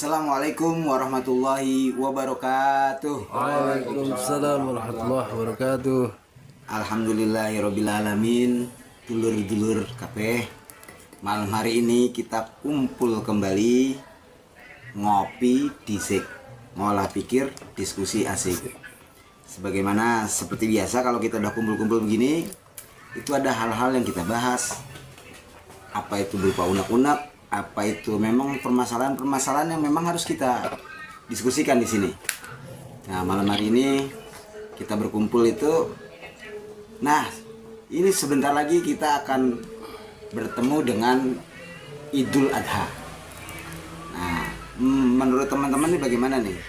Assalamualaikum warahmatullahi wabarakatuh. Waalaikumsalam warahmatullahi wabarakatuh. Alhamdulillahirobbilalamin. Dulur-dulur kabeh, malam hari ini kita kumpul kembali ngopi disik, ngolah pikir, diskusi asik. Sebagaimana seperti biasa kalau kita udah kumpul-kumpul begini, itu ada hal-hal yang kita bahas. Apa itu berupa unek-unek, apa itu memang permasalahan-permasalahan yang memang harus kita diskusikan di sini. Nah, malam hari ini kita berkumpul itu. Nah, ini sebentar lagi kita akan bertemu dengan Idul Adha. Nah, menurut teman-teman ini bagaimana nih?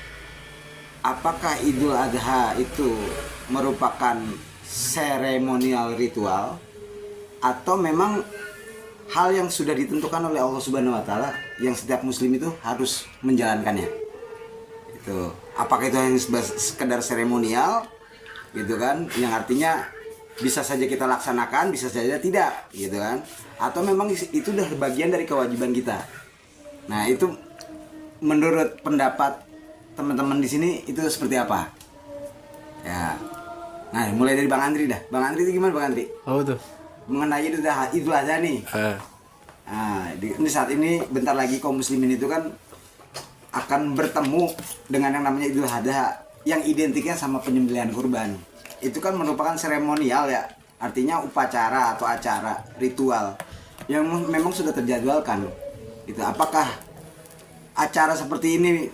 Apakah Idul Adha itu merupakan seremonial ritual atau memang hal yang sudah ditentukan oleh Allah Subhanahu wa taala yang setiap muslim itu harus menjalankannya? Itu. Apakah itu hanya sekedar seremonial gitu kan, yang artinya bisa saja kita laksanakan, bisa saja tidak gitu kan, atau memang itu udah bagian dari kewajiban kita? Nah, itu menurut pendapat teman-teman di sini itu seperti apa? Ya. Nah, mulai dari Bang Andri dah. Bang Andri itu gimana Bang Andri? Oh tuh. Mengenai Idul Adha nih. Nah, ini saat ini bentar lagi kaum muslimin itu kan akan bertemu dengan yang namanya Idul Adha yang identiknya sama penyembelihan kurban. Itu kan merupakan seremonial ya, artinya upacara atau acara ritual yang memang sudah terjadwalkan. Itu apakah acara seperti ini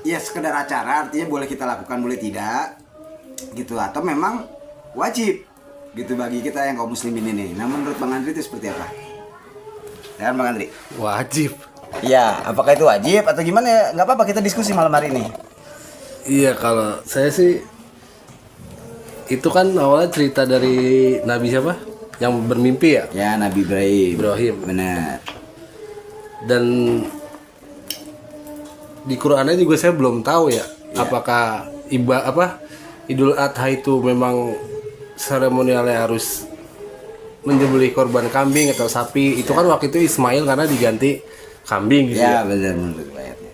ya sekedar acara, artinya boleh kita lakukan boleh tidak gitu, atau memang wajib gitu bagi kita yang kaum muslimin ini? Nah, menurut Bang Andri itu seperti apa? Ya kan Bang Andri? Wajib. Iya, apakah itu wajib atau gimana ya? Nggak apa-apa, kita diskusi malam hari ini. Iya, kalau saya sih itu kan awalnya cerita dari Nabi siapa? Yang bermimpi ya? Ya, Nabi Ibrahim. Ibrahim. Benar. Dan di Qurannya juga saya belum tahu ya, apakah Idul Adha itu memang seremonialnya harus menyembelih korban kambing atau sapi. Itu kan waktu itu Ismail karena diganti kambing gitu Ya, ya. benar menurut ayatnya.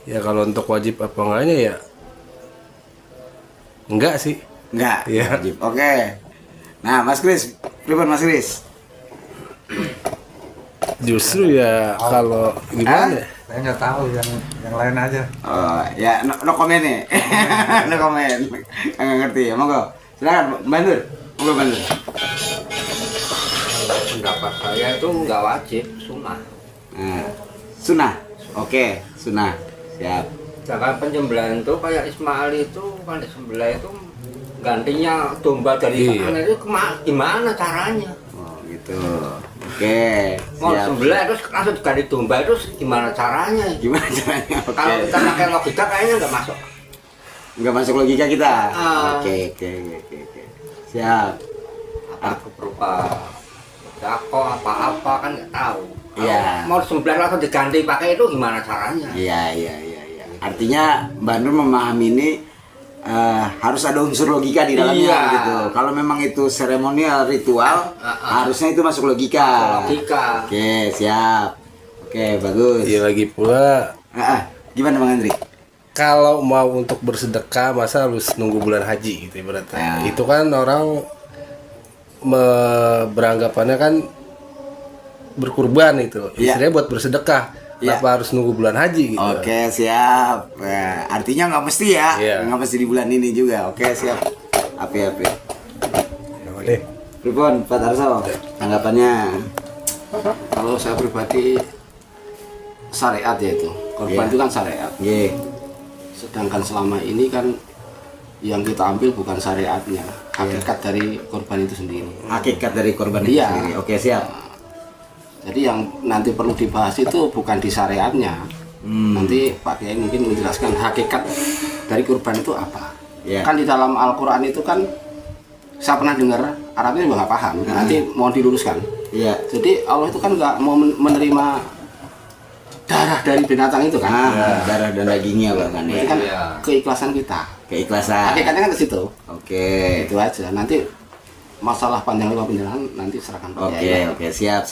Ya kalau untuk wajib apa enggaknya ya enggak sih. Enggak, Iya. wajib. Oke. Nah, Mas Kris, pripun Mas Kris? Justru ya kalau gimana ya? Saya nggak tahu, yang lain aja. Oh, ya no comment nih. No comment. Enggak ngerti ya. Monggo. Silakan Bandur. Monggo Bandur. Pendapat saya itu nggak wajib, sunnah. Nah, sunnah. Oke, sunnah. Siap. Jangan penyembelihan itu kayak Ismail itu kan disembelih itu gantinya domba dari sana itu gimana caranya? Oh, gitu. Oke. Mau Siap. sembelih terus langsung ganti domba itu gimana caranya? Gimana caranya? Oke. Kalau kita pakai logika kayaknya nggak masuk. Enggak masuk logika kita. Ah. Oke. Siap. Apa berupa dako apa-apa kan nggak tahu. Iya. Mau sembelih langsung diganti pakai itu gimana caranya? Iya. Artinya Mbak Nur memahami ini harus ada unsur logika di dalamnya Iya. gitu. Kalau memang itu seremonial ritual, harusnya itu masuk logika. Logika. Oke, siap. Oke, bagus. Iya, lagi pula Gimana Bang Andri? kalau mau untuk bersedekah masa harus nunggu bulan haji gitu berarti. Ya. Itu kan orang beranggapannya kan berkurban itu. Ya. Istilahnya buat bersedekah. Ya. Kenapa harus nunggu bulan haji gitu? Oke, siap. Artinya nggak mesti ya. Iya. Nggak mesti di bulan ini juga. Oke, siap. Api. Ya boleh. Pripun, Pak Tarso? Tanggapannya? Kalau saya pribadi syariat ya itu korban Iya. itu kan syariat, Nggih. sedangkan selama ini kan yang kita ambil bukan syariatnya, hakikat dari korban itu sendiri. Hakikat dari korban itu Iya. sendiri. Oke, siap. Jadi yang nanti perlu dibahas itu bukan di syariatnya. Nanti Pak Kiai mungkin menjelaskan hakikat dari korban itu apa. Iya. Kan di dalam Al-Quran itu kan saya pernah dengar, Arabnya juga nggak paham. Nanti mohon diluruskan. Iya. Jadi Allah itu kan nggak mau menerima darah dari binatang itu kan. Darah dan dagingnya bahkan Berarti ya. kan keikhlasan kita. Keikhlasan. Hakikatnya kan ke situ. Oke. Itu aja. Nanti masalah panjang lebar penjelasan nanti serahkan Pak Oke, Kiai. siap.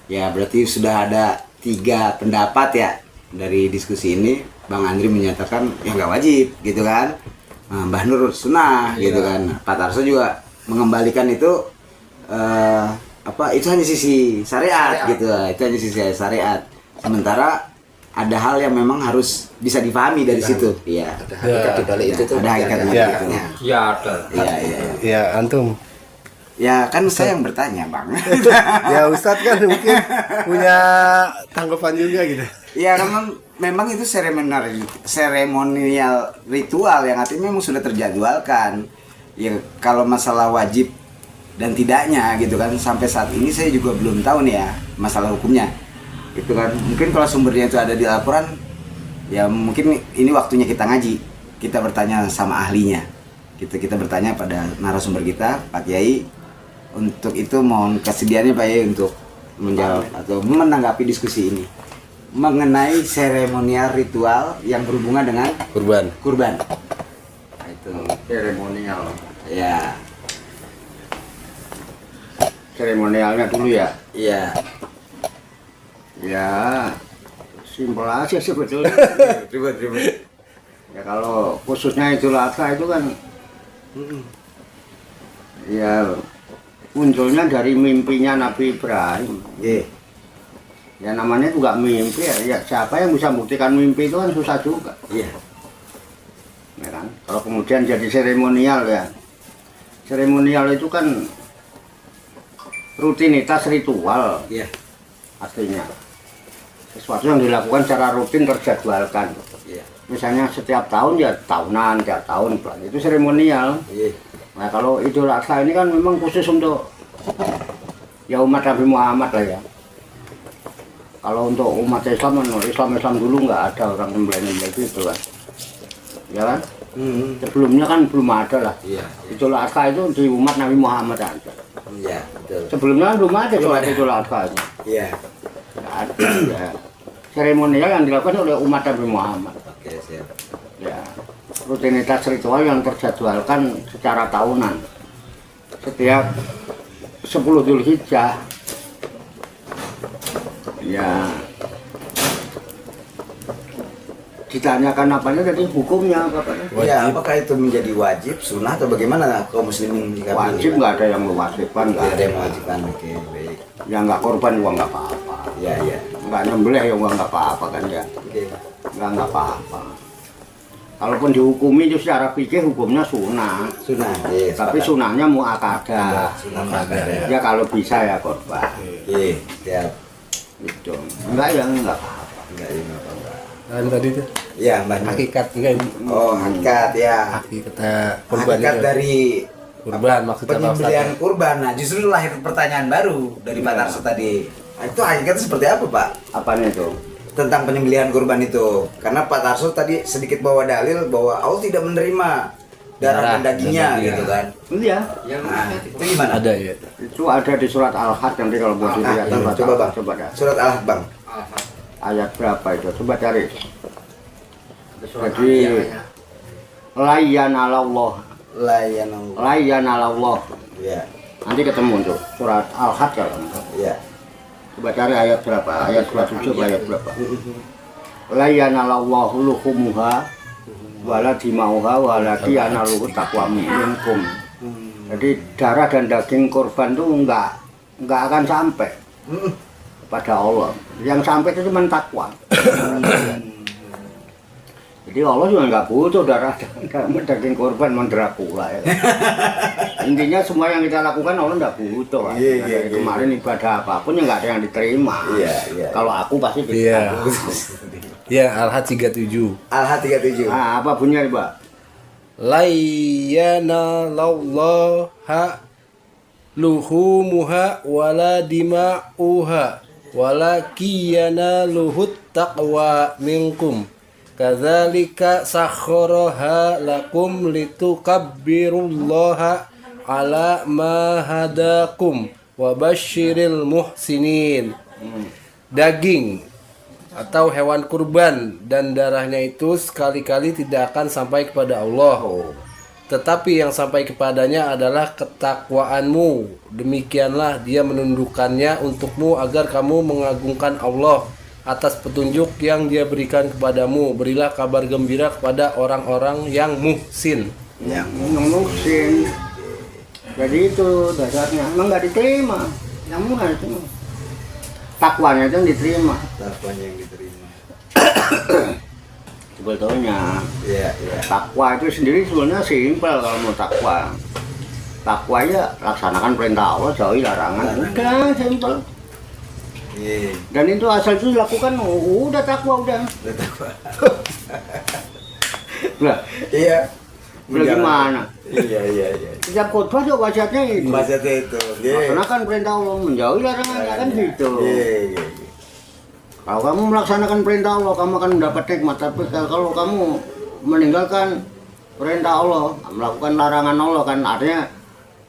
Ya, berarti sudah ada 3 pendapat ya dari diskusi ini Bang Andri menyatakan ya nggak wajib gitu kan. Nah, Mbah Nur sunnah gitu kan. Pak Tarso juga mengembalikan itu itu hanya sisi syariat gitu, itu hanya sisi syariat. Sementara ada hal yang memang harus bisa dipahami dari situ. Iya. Ada hakikat di balik itu tuh. Ada hakikat di Iya. baliknya. Ya ada. Iya, iya. Ya antum. Ya kan saya yang bertanya, Bang. Ya Ustadz kan mungkin punya tanggapan juga gitu. Ya memang itu seremonial ritual yang artinya memang sudah terjadwalkan. Ya kalau masalah wajib dan tidaknya gitu kan sampai saat ini saya juga belum tahu nih ya masalah hukumnya. Itu kan mungkin kalau sumbernya itu ada di Al-Qur'an ya mungkin ini waktunya kita ngaji. Kita bertanya sama ahlinya. Kita bertanya pada narasumber kita, Pak Kiai. Untuk itu mohon kesediaannya Pak Kiai untuk menjawab atau menanggapi diskusi ini mengenai seremonial ritual yang berhubungan dengan kurban. Nah, itu Seremonial. ya. Seremonialnya dulu ya. Iya. Ya simpel aja sebetulnya. Ribet. Ya kalau khususnya Idul Adha itu kan ya munculnya dari mimpinya Nabi Ibrahim. Iya. Ya namanya juga mimpi ya siapa yang bisa membuktikan mimpi itu kan susah juga. Iya. Ya kan? Kalau kemudian jadi seremonial ya. Seremonial itu kan rutinitas ritual Iya. artinya. Sesuatu yang dilakukan secara rutin terjadwalkan. Iya. Misalnya setiap tahun ya tahunan, tiap tahun itu seremonial. Iya. Nah kalau Idul Adha ini kan memang khusus untuk ya umat Nabi Muhammad lah ya. Kalau untuk umat Islam dulu nggak ada orang nyembelih gitu kan. Ya kan? Sebelumnya kan belum ada lah. Iya. Idul Adha itu di umat Nabi Muhammad aja. Iya, betul. Sebelumnya kan belum ada Belum sholat ada. Idul Adha itu. Iya. Nggak ada ya. Seremonial yang dilakukan oleh umat Nabi Muhammad. Oke, siap. Ya, rutinitas ritual yang terjadwalkan secara tahunan. Setiap 10 Dzulhijjah. Ya. Ditanyakan apanya tadi hukumnya apa? Iya, apakah itu menjadi wajib, sunnah atau bagaimana kaum muslimin jika Wajib nggak ada yang mewajibkan, nggak Tidak ada yang mewajibkan. Oke, baik. Yang nggak korban juga nggak apa-apa. Iya, iya. Nggak nyembelih juga nggak apa-apa kan ya. Oke. Nggak apa-apa. Kalaupun dihukumi itu secara fikih hukumnya sunnah. Sunnah. Iya, Tapi sepakat. sunnahnya muakkadah. Sunnah ada. Ya kalau bisa ya korban. Iya, siap. Itu. Enggak ya enggak apa-apa. Enggak ini apa-apa. Dan tadi tuh Iya, Mbak Nur. hakikat enggak Oh, hakikat ya. hakikat kurban Hakikat itu. dari Kurban maksudnya apa, Ustaz? penyembelihan kurban. Nah, justru lahir pertanyaan baru dari Pak Iya. Tarso tadi. Nah, itu hakikatnya seperti apa, Pak? Apanya itu? Tentang penyembelihan kurban itu. Karena Pak Tarso tadi sedikit bawa dalil bahwa Allah tidak menerima darah dan dagingnya dan gitu kan. Iya. Nah, itu gimana? Ada ya. Itu ada di surat Al-Had nanti kalau mau dilihat. Nah, coba Bang. Coba dah. Surat Al-Had, Bang. Ayat berapa itu? Coba cari. Jadi Iya, layanalallah. Layanallah. Layanalallah. Iya. Nanti ketemu tuh surat Al-Had kalau. Iya. Coba cari ayat berapa? Ayat 27 ayat berapa? Layanalallahu luhumuha wala dimauha walaki analuhu taqwa minkum. Jadi darah dan daging korban itu enggak akan sampai kepada Allah. Yang sampai itu cuma takwa. Jadi Allah juga nggak butuh darah dan daging korban Dracula ya. Intinya semua yang kita lakukan Allah nggak butuh. Iya, Dari kemarin ibadah apapun yang nggak ada yang diterima. Iya. Kalau aku pasti Iya. Ya, Al-Had 37. Al-Had 37. Nah, apa bunyinya, Mbak? Layyanallaha luhumuha wala dima'uha walakiyanaluhut taqwa minkum kadzalika sakhkharaha lakum litukabbirullaha ala ma hadakum wa basyiril muhsinin. Daging atau hewan kurban dan darahnya itu sekali-kali tidak akan sampai kepada Allah. Tetapi yang sampai kepadanya adalah ketakwaanmu. Demikianlah dia menundukkannya untukmu agar kamu mengagungkan Allah atas petunjuk yang Dia berikan kepadamu. Berilah kabar gembira kepada orang-orang yang muhsin. Yang Mengungsin. Jadi itu dasarnya. Emang nggak diterima. Yang nggak diterima. Takwanya itu yang diterima. takwanya yang diterima. Sebetulnya Iya, iya. takwa itu sendiri sebenarnya simpel kalau mau takwa. Takwa ya laksanakan perintah Allah, jauhi larangan. Udah simpel. Iya, Dan itu asal itu dilakukan, udah takwa udah. udah takwa. Lah, Iya. udah gimana? Iya, iya, iya. Setiap khotbah juga wasiatnya itu. Maksudnya itu. Iya. Laksanakan perintah Allah, menjauhi larangannya kan gitu. Iya, iya, iya. Kalau kamu melaksanakan perintah Allah, kamu akan mendapat nikmat. Tapi kalau kamu meninggalkan perintah Allah, melakukan larangan Allah kan artinya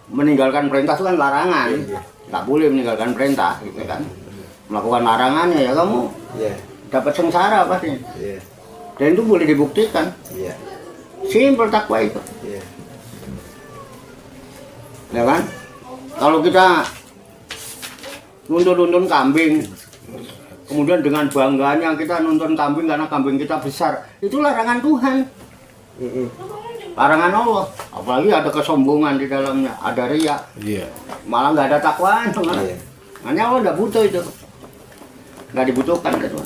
meninggalkan perintah itu kan larangan. Iya. Nggak boleh meninggalkan perintah, gitu kan. Melakukan larangannya ya kamu Iya, dapat sengsara pasti. iya, Dan itu boleh dibuktikan. iya, Simpel takwa itu, iya. ya kan? Kalau kita nuntun kambing, kemudian dengan bangganya kita nuntun kambing karena kambing kita besar, itu larangan Tuhan, larangan Allah. Apalagi ada kesombongan di dalamnya, ada riya, Iya. malah nggak ada takwaan, Iya. hanya Allah nggak butuh itu, nggak dibutuhkan itu.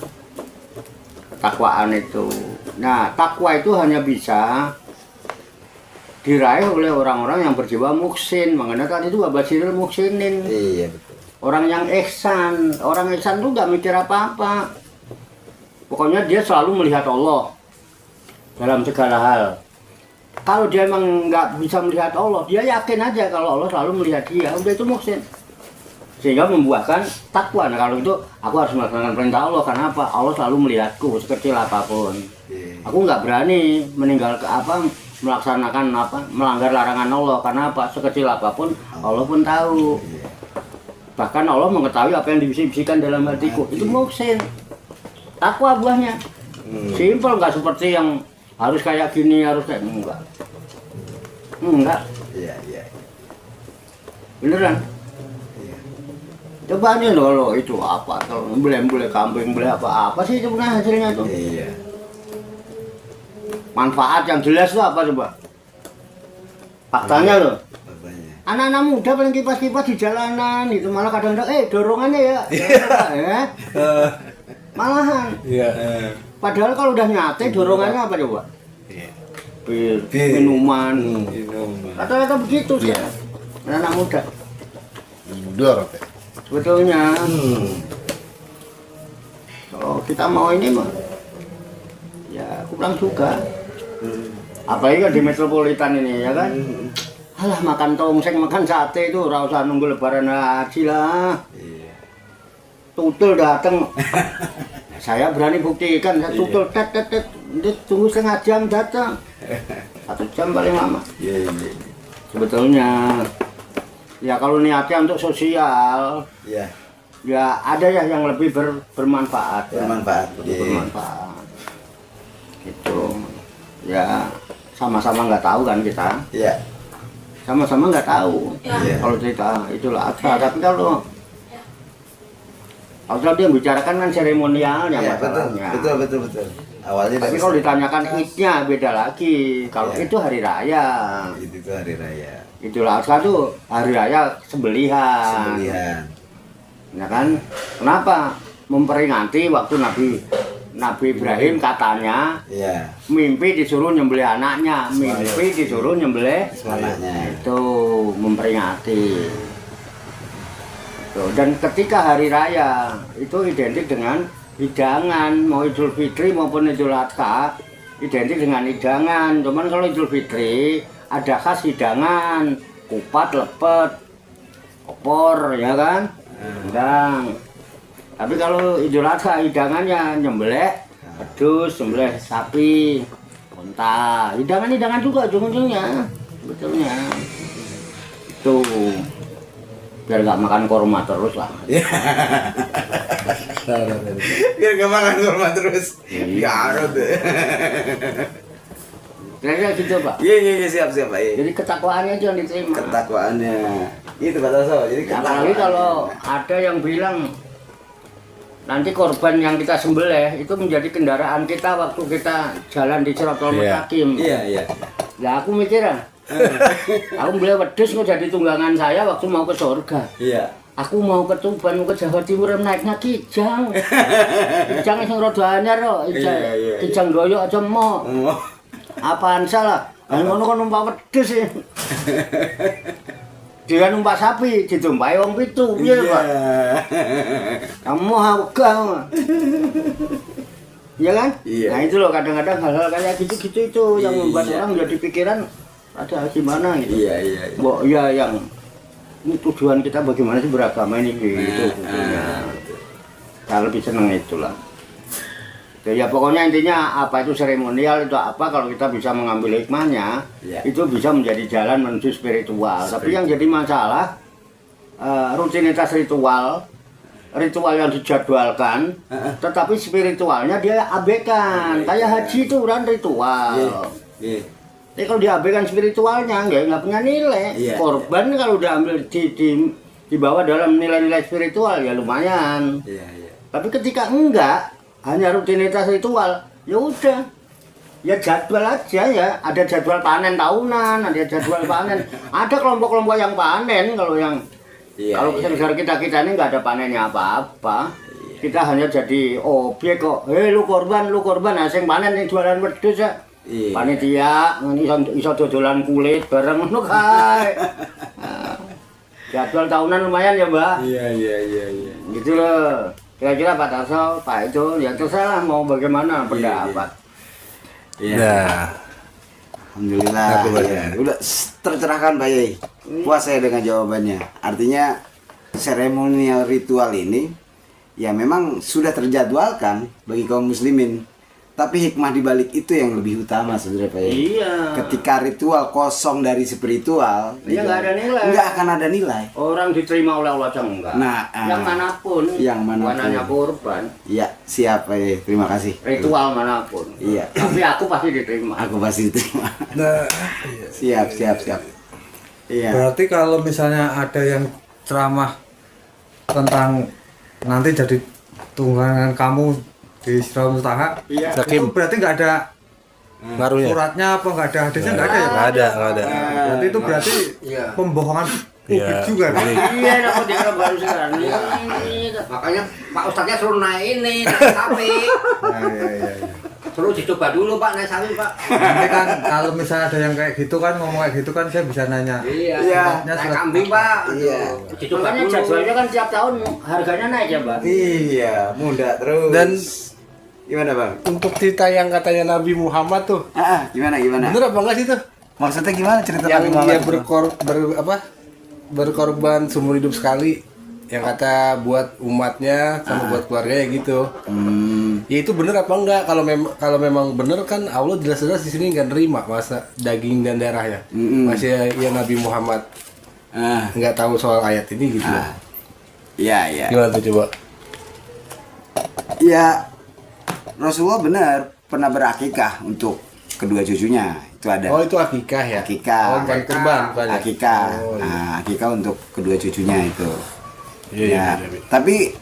Takwaan itu. Nah, takwa itu hanya bisa diraih oleh orang-orang yang berjiwa muksin. Makanya tadi itu wabashiril muksinin. Iya, betul. Orang yang ihsan. Orang ihsan itu nggak mikir apa-apa. Pokoknya dia selalu melihat Allah dalam segala hal. Kalau dia emang nggak bisa melihat Allah, dia yakin aja kalau Allah selalu melihat dia. Udah itu muksin. Sehingga membuahkan takwa. Nah, kalau itu aku harus melaksanakan perintah Allah. Karena apa? Allah selalu melihatku sekecil apapun. Iya. Aku nggak berani melaksanakan melanggar larangan Allah. Karena apa? Sekecil apapun Allah pun tahu. Bahkan Allah mengetahui apa yang dibisik-bisikan dalam hatiku. Itu muksin. Takwa buahnya. Simpel, nggak seperti yang harus kayak gini, harus kayak enggak. Enggak. Iya, iya. Beneran. Iya. Coba aja loh kalau itu apa, kalau beli kambing, beli apa sih sebenarnya hasilnya itu? Iya. Manfaat yang jelas itu apa coba? Faktanya loh, Bapaknya. anak-anak muda paling kipas-kipas di jalanan itu malah kadang-kadang dorongannya ya, malahan. Iya. Padahal kalau udah nyate dorongannya apa coba? Iya. Bir, Bir. minuman, Minum. rata-rata begitu sih, anak-anak muda. Dor. Sebetulnya kalau kita mau ini mah ya kurang juga. Apalagi kan di metropolitan ini ya kan. Alah makan tongseng, makan sate itu ora usah nunggu lebaran haji lah. Iya. Tutul datang. Saya berani buktikan, saya tutul tet tunggu setengah jam datang. 1 jam paling lama. Iya, iya. Sebetulnya ya kalau niatnya untuk sosial, Iya. ya ada ya yang lebih bermanfaat. Ya. Bermanfaat. Lebih Iya. bermanfaat. Itu ya sama-sama nggak tahu kan kita. Iya. Sama-sama nggak tahu. Iya. Kalau cerita itulah ada. Tapi kalau dia bicarakan kan seremonialnya Iya, betul, masalahnya. betul. Awalnya Tapi dari kalau ditanyakan idnya beda lagi. Kalau Iya. itu hari raya. itu hari raya. Itulah itu hari raya sembelihan. Sembelihan. Ya kan? Kenapa? Memperingati waktu Nabi Ibrahim katanya Iya. mimpi disuruh nyembelih anaknya, mimpi disuruh nyembelih Anaknya. itu memperingati. Tuh, dan ketika hari raya itu identik dengan hidangan, mau Idul Fitri maupun Idul Adha identik dengan hidangan. Cuman kalau Idul Fitri ada khas hidangan, kupat, lepet, opor, ya kan? Udang. Tapi kalau Idul Adha hidangannya nyembelih pedus, nyembelih sapi, unta. Hidangan juga ujung-ujungnya, sebetulnya. Itu biar nggak makan korma terus lah. Biar gak makan kurma terus. Garut. Kira-kira gitu Pak. Iya, siap, Pak. Iya. Jadi ketakwaannya itu yang diterima. Ketakwaannya. Itu Pak Taso. Jadi Apalagi kalau ada yang bilang nanti korban yang kita sembelih itu menjadi kendaraan kita waktu kita jalan di Siratal Mustaqim. Iya. Lah aku mikir aku beli wedhus kok jadi tunggangan saya waktu mau ke surga. Iya. Aku mau ke Tuban, mau ke Jawa Timur naiknya Kijang. Kijang sing rada anyar kok, Iya. Kijang Doyo aja mau. Apaan salah? Lah ngono kok numpak wedhus sih. Dia numpak sapi, ditumpaki wong 7, piye, Pak? Kamu agak. Iya kan? Iya. Nah itu loh kadang-kadang hal-hal kayak gitu-gitu itu yang membuat orang menjadi pikiran ada gimana gitu. Iya. Mbok ya yang ini tujuan kita bagaimana sih beragama ini gitu. Saya lebih seneng itulah. Ya pokoknya intinya apa itu seremonial itu apa kalau kita bisa mengambil hikmahnya itu bisa menjadi jalan menuju spiritual. Tapi yang jadi masalah rutinitas ritual yang dijadwalkan, tetapi spiritualnya dia abaikan. Kayak haji itu kan ritual. Jadi kalau diabaikan spiritualnya nggak punya nilai. Korban kalau diambil dibawa dalam nilai-nilai spiritual ya lumayan. Tapi ketika enggak hanya rutinitas ritual, ya udah. Ya jadwal aja ya, ada jadwal panen tahunan, ada jadwal panen. Ada kelompok-kelompok yang panen kalau yang kalau saudara kita ini nggak ada panennya apa-apa. Kita hanya jadi objek kok. Lu korban, asing panen yang jualan wedhus ya. Panitia iso dodolan kulit bareng ngono kae. Jadwal tahunan lumayan ya, Mbak. Iya. Gitu loh. Kira-kira Pak Tarso, Pak itu ya terserah mau bagaimana pendapat. Nah, Alhamdulillah. Ya. Udah tercerahkan Pak Yai. Puas saya dengan jawabannya. Artinya seremonial ritual ini ya memang sudah terjadwalkan bagi kaum muslimin. Tapi hikmah di balik itu yang lebih utama sebenarnya Pak Yai. Iya. Ketika ritual kosong dari spiritual, Iya nggak ada nilai. Nggak akan ada nilai. Orang diterima oleh Allah aja enggak. Nah, yang manapun. Bukan hanya korban. Iya, siap Pak Yai. Terima kasih. Ritual manapun. Iya. Tapi aku pasti diterima. Aku pasti diterima. Nah, Siap. Iya. berarti kalau misalnya ada yang ceramah tentang nanti jadi tunggangan kamu di Siratal Mustaqim, itu berarti nggak ada ngaruhnya. suratnya apa nggak ada hadisnya nggak ada ya? Nggak ada. Berarti itu berarti pembohongan publik juga kan? Iya, aku dia baru sekarang. Makanya Pak Ustadznya suruh naik ini, sapi. Iya. Suruh dicoba dulu Pak, naik sapi Pak. Nanti kan kalau misalnya ada yang kayak gitu kan ngomong kayak gitu kan saya bisa nanya. Iya, naik kambing Pak. Iya. Makanya jadwalnya kan tiap tahun harganya naik ya Pak. Iya, muda terus. Dan gimana Bang? untuk cerita yang katanya Nabi Muhammad tuh, Gimana? bener apa enggak sih tuh? Maksudnya gimana cerita Yang Nabi dia Muhammad? berkorban seumur hidup sekali, yang kata buat umatnya sama buat keluarganya gitu. Ya itu bener apa enggak? Kalau memang bener kan Allah jelas-jelas di sini nggak nerima masa daging dan darahnya. Masih ya Nabi Muhammad nggak tahu soal ayat ini gitu. Iya. Gimana tuh coba? Ya, Rasulullah benar pernah berakikah untuk kedua cucunya. Itu ada. Oh itu akikah ya? Akikah. Oh bukan kurban, bukan ya? Akikah. Oh, iya. Nah, akikah untuk kedua cucunya itu. Iya. Tapi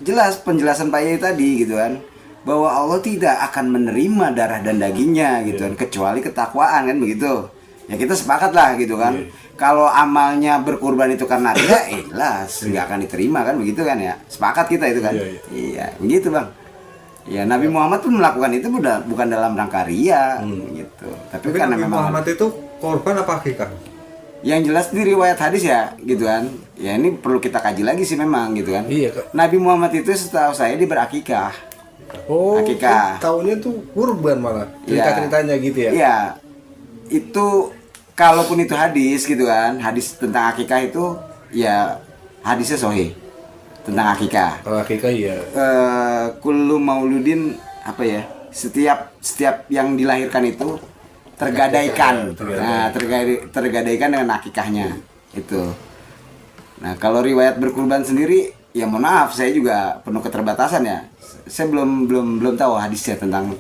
jelas penjelasan Pak Yai tadi gitu kan, bahwa Allah tidak akan menerima darah dan dagingnya gitu kan, kecuali ketakwaan kan begitu. Ya kita sepakat lah gitu kan. Kalau amalnya berkurban itu karena dia, jelas nggak akan diterima kan begitu kan ya. Sepakat kita itu kan. Iya, begitu Bang. Ya Nabi Muhammad pun melakukan itu bukan dalam rangka ria gitu. Tapi karena Nabi memang Muhammad itu korban apa akikah? yang jelas di riwayat hadis ya gitu kan. Ya ini perlu kita kaji lagi sih memang gitu kan. Iya Kak. Nabi Muhammad itu setahu saya dia berakikah. Oh, Akikah. tahunnya tuh kurban malah. Cerita-ceritanya gitu ya. Iya. Itu kalaupun itu hadis gitu kan, hadis tentang akikah itu ya hadisnya sahih tentang akikah. Kalau akikah iya. Kullu mauludin apa ya? Setiap yang dilahirkan itu tergadaikan. Nah, tergadaikan dengan akikahnya itu. Nah, kalau riwayat berkurban sendiri ya mohon maaf saya juga penuh keterbatasan ya. Saya belum tahu hadisnya tentang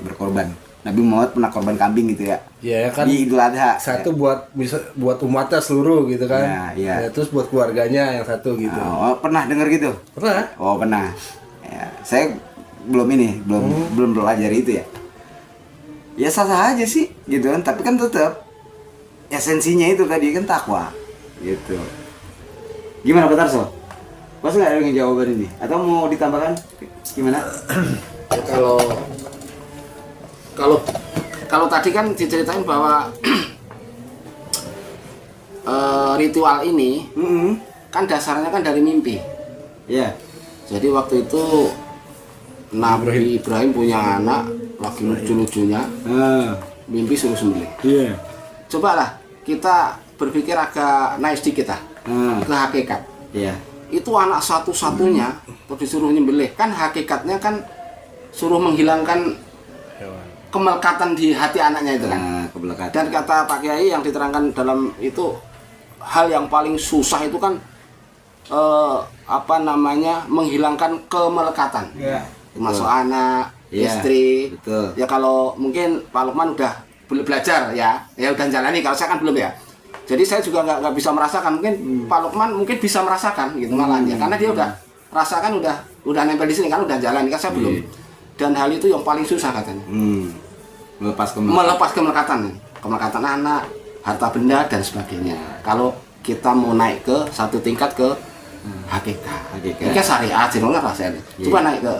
berkorban. Nabi Muhammad pernah korban kambing gitu ya. Iya kan. Di Idul Adha. Satu buat umatnya seluruh gitu kan. Iya. Ya, terus buat keluarganya yang satu gitu. Oh, pernah dengar gitu? Pernah? Oh, pernah. Ya, saya belum belajar itu ya. Ya sah-sah aja sih gitu kan, tapi kan tetap esensinya itu tadi kan takwa gitu. Gimana Pak Tarso? Pas nggak ada yang jawaban ini? Atau mau ditambahkan? Gimana? Ya, kalau tadi kan diceritain bahwa ritual ini kan dasarnya kan dari mimpi. Ya. Jadi waktu itu Nabi Ibrahim punya anak lagi lucu-lucunya, mimpi suruh sembelih. Iya. Cobalah kita berpikir agak naik sedikit lah ke hakikat. Iya. Itu anak satu-satunya terus disuruh nyembelih, kan hakikatnya kan suruh menghilangkan kemelekatan di hati anaknya itu kan. Kemelekatan. Dan kata Pak Kiai yang diterangkan dalam itu, hal yang paling susah itu kan menghilangkan kemelekatan. Masuk anak, istri. Betul. Ya kalau mungkin Pak Lukman udah belajar ya udah jalani, kalau saya kan belum ya. Jadi saya juga nggak bisa merasakan, mungkin Pak Lukman mungkin bisa merasakan gitu malah ya, karena dia udah rasakan, udah nempel di sini kan, udah jalan kan, saya belum. Dan hal itu yang paling susah katanya. Melepas kemelekatan anak, harta benda dan sebagainya. Kalau kita mau naik ke satu tingkat ke hakikat. Ini syariat jenengan rasanya. Coba naik ke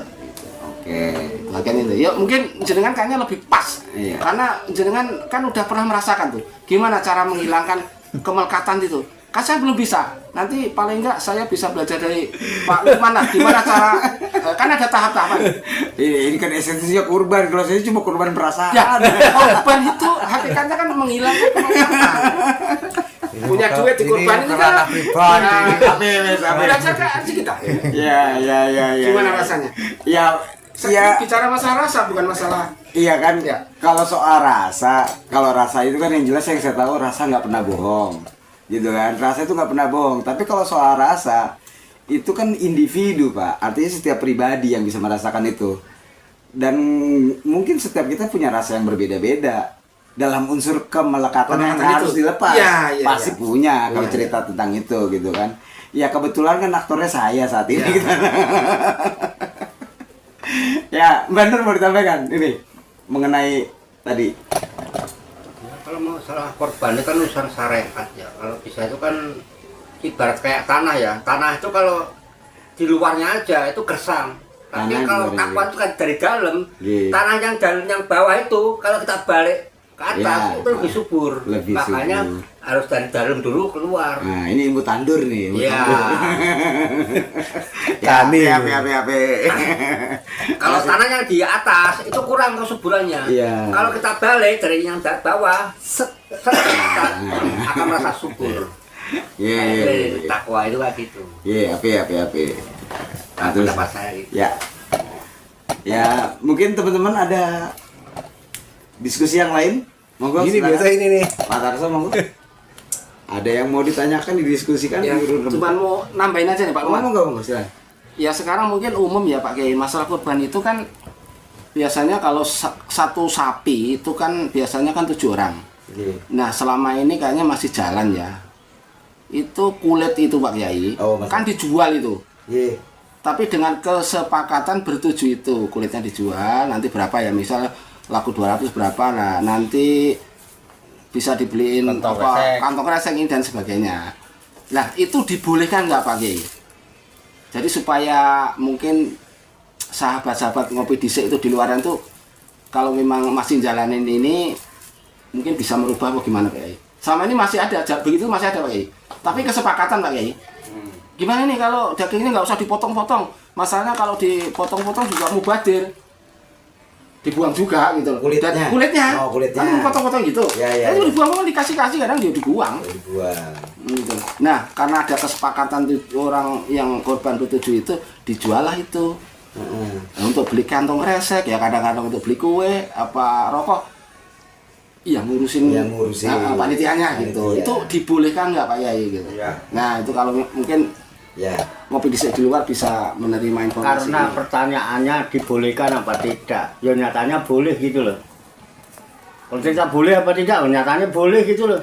bagian itu. Ya mungkin jenengan kayaknya lebih pas. Iya. Karena jenengan kan udah pernah merasakan tuh gimana cara menghilangkan kemelekatan itu. Kan saya belum bisa. Nanti paling enggak saya bisa belajar dari Pak Lukman lah gimana cara, kan ada tahap-tahapan. Ini kan esensinya kurban. Kalau saya cuma kurban perasaan. Ya, korban itu hakikatnya kan menghilangkan kemelekatan. Punya duit di kurban ini kan belajar kan sih kita. Ya. Gimana rasanya? Ya. Saya bicara masalah rasa, bukan masalah. Iya kan? Ya. Kalau soal rasa, itu kan yang jelas yang saya tahu rasa nggak pernah bohong, gitu kan? Rasa itu nggak pernah bohong. Tapi kalau soal rasa, itu kan individu Pak. Artinya setiap pribadi yang bisa merasakan itu. Dan mungkin setiap kita punya rasa yang berbeda-beda. Dalam unsur kemelekatan yang harus dilepas, pasti punya. Kalau cerita tentang itu, gitu kan? Ya kebetulan kan aktornya saya saat ini. Gitu. Ya, benar mau ditambahkan ini mengenai tadi. Ya, kalau mau salah korban itu kan urusan syariat ya. Kalau bisa itu kan ibarat kayak tanah ya. Tanah itu kalau di luarnya aja itu gersang. Tapi kalau takwa itu kan dari dalam. Tanah yang dalam yang bawah itu kalau kita balik ke atas itu lebih subur. Makanya harus dari dalam dulu keluar. Nah, ini ilmu tandur nih. Iya. Kami. Kalau tanah yang di atas itu kurang kesuburannya. Iya. Kalau kita balik dari yang bawah, akan merasa subur. Iya. Takwa itu kayak gitu. Iya, Nah, pendapat saya gitu. Ya. Ya, mungkin teman-teman ada diskusi yang lain? Monggo. Ini biasa ini nih. Pak Tarso monggo. Ada yang mau ditanyakan, didiskusikan? Ya, cuman mau nambahin aja nih Pak Lukman. Monggo, silakan. Ya sekarang mungkin umum ya Pak Kiai, masalah kurban itu kan biasanya kalau satu sapi itu kan biasanya kan 7 orang. Nah selama ini kayaknya masih jalan ya. Itu kulit itu Pak Kiai, kan dijual itu. Tapi dengan kesepakatan bertujuh itu kulitnya dijual, nanti berapa ya, misal laku 200 berapa, nah nanti bisa dibeliin kantong kresek ini dan sebagainya. Nah itu dibolehkan nggak Pak Kiai? Jadi supaya mungkin sahabat-sahabat ngopi dhisik itu di luaran tuh kalau memang masih jalanin ini mungkin bisa merubah apa gimana Pak Kiai? Selama ini masih ada, begitu masih ada Pak Kiai. Tapi kesepakatan Pak Kiai. Gimana nih kalau dagingnya nggak usah dipotong-potong? Masalahnya kalau dipotong-potong juga mubadir. Dibuang juga gitu loh. Kulitnya. Kulitnya. Oh, kulitnya. Kan potong-potong gitu. Ya. Itu dibuang, dikasih-kasih, kadang dia dibuang. Dibuang. Gitu. Nah, karena ada kesepakatan orang yang korban 7 itu dijual lah itu. Nah, untuk beli kantong resek ya, kadang-kadang untuk beli kue apa rokok. Iya ngurusin panitianya gitu. Itu dibolehkan nggak Pak Yai gitu. Ya. Nah, itu kalau mungkin ngopi di luar bisa menerima informasi. Karena pertanyaannya dibolehkan apa tidak, ya nyatanya boleh gitu loh. Kalau kita boleh apa tidak, nyatanya boleh gitu loh.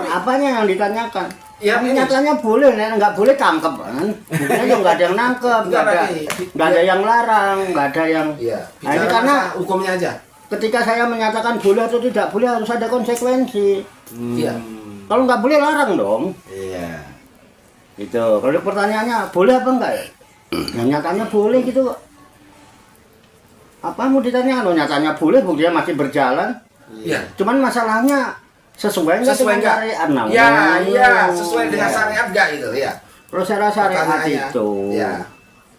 Apanya yang ditanyakan? Ya, ini. Nyatanya boleh, nek nggak boleh tangkep kan. Buktinya juga nggak ada yang nangkep, nggak ada yang larang, nggak ada yang. Iya. Nah, ini karena hukumnya aja. ketika saya menyatakan boleh atau tidak boleh harus ada konsekuensi. Iya. Kalau nggak boleh larang dong. Iya. Gitu. Kalau pertanyaannya boleh apa enggak ya? Nah, nyatanya boleh gitu kok. Apa mau ditanya? Kalau nyatanya boleh, buktinya masih berjalan. Iya. Cuman masalahnya sesuai nggak Sesuai dengan nggak? syariat? Nah, Ya, iya, sesuai dengan Iya. syariat enggak itu, ya. Kalau secara syariat Pertanyaannya, itu, ya.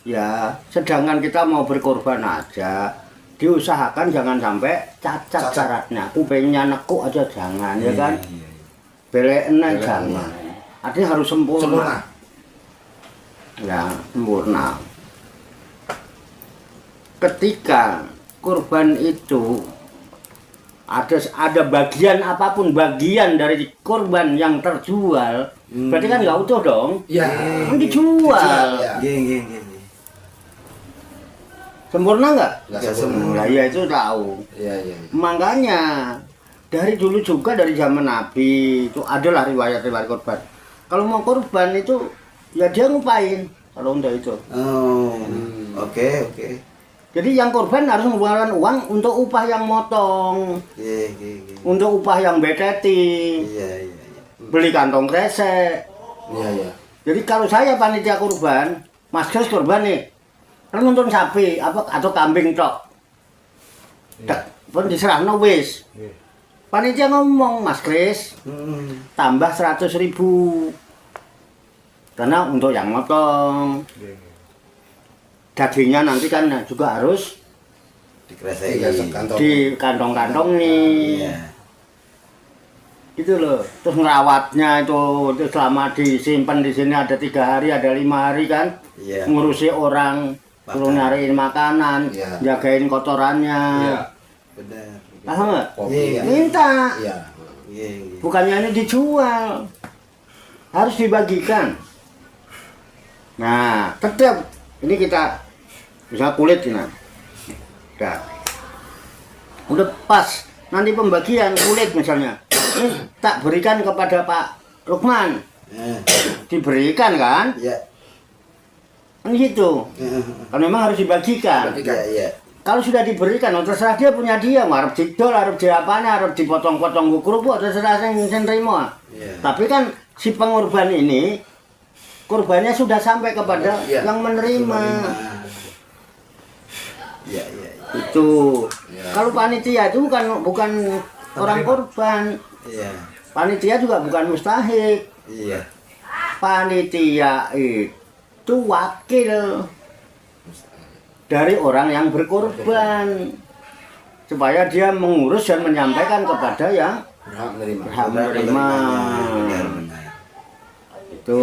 ya, sedangkan kita mau berkorban aja, diusahakan jangan sampai cacat syaratnya. Kupingnya nekuk aja jangan, ya kan? Iya. Beleknya jangan. Artinya harus sempurna. Sempurna. Ya, sempurna. Ketika kurban itu ada bagian apapun, bagian dari kurban yang terjual, berarti kan nggak utuh dong. Iya. Kan dijual. Iya. Iya. Sempurna nggak? Nggak sempurna. Nah, ya itu tahu. Iya. Makanya dari dulu juga dari zaman Nabi itu adalah riwayat-riwayat kurban. Kalau mau kurban itu ya dia ngupain kalau untuk itu. Oh. Oke. Jadi yang kurban harus mengeluarkan uang untuk upah yang motong, Iya. untuk upah yang beteti, Iya. beli kantong kresek. Iya. Jadi kalau saya panitia kurban, Mas Kris kurban nih, kan nonton sapi apa atau kambing tok. Pun diserahno wis. Panitia ngomong, Mas Kris, tambah 100.000. Karena untuk yang motong. Dagingnya nanti kan juga harus Dikreseki. di kantong-kantong nih. Iya. Gitu loh. Terus ngerawatnya itu selama disimpan di sini ada 3 hari, ada 5 hari kan. Iya. Ngurusi orang, suruh nyariin makanan, Iya. jagain kotorannya. Benar. Paham nggak? Iya. Minta. Iya. Iya. Bukannya ini dijual. Harus dibagikan. Nah, tetap ini kita bisa kulit ini. Udah pas nanti pembagian kulit misalnya. Ini tak berikan kepada Pak Lukman. Diberikan kan? Iya. Kan gitu. Kan memang harus dibagikan. Iya. Kalau sudah diberikan, terserah dia punya dia. Harap didol, harap diapanya, harap dipotong-potong kerupuk, terserah yang terima. Iya. Tapi kan si pengorban ini kurbannya sudah sampai kepada Iya. yang menerima. Iya. Itu. Kalau panitia itu bukan orang korban. Iya. Panitia juga bukan mustahik. Iya. Panitia itu wakil dari orang yang berkorban supaya dia mengurus dan menyampaikan kepada yang Berhak menerima. berhak menerima. Benar. Itu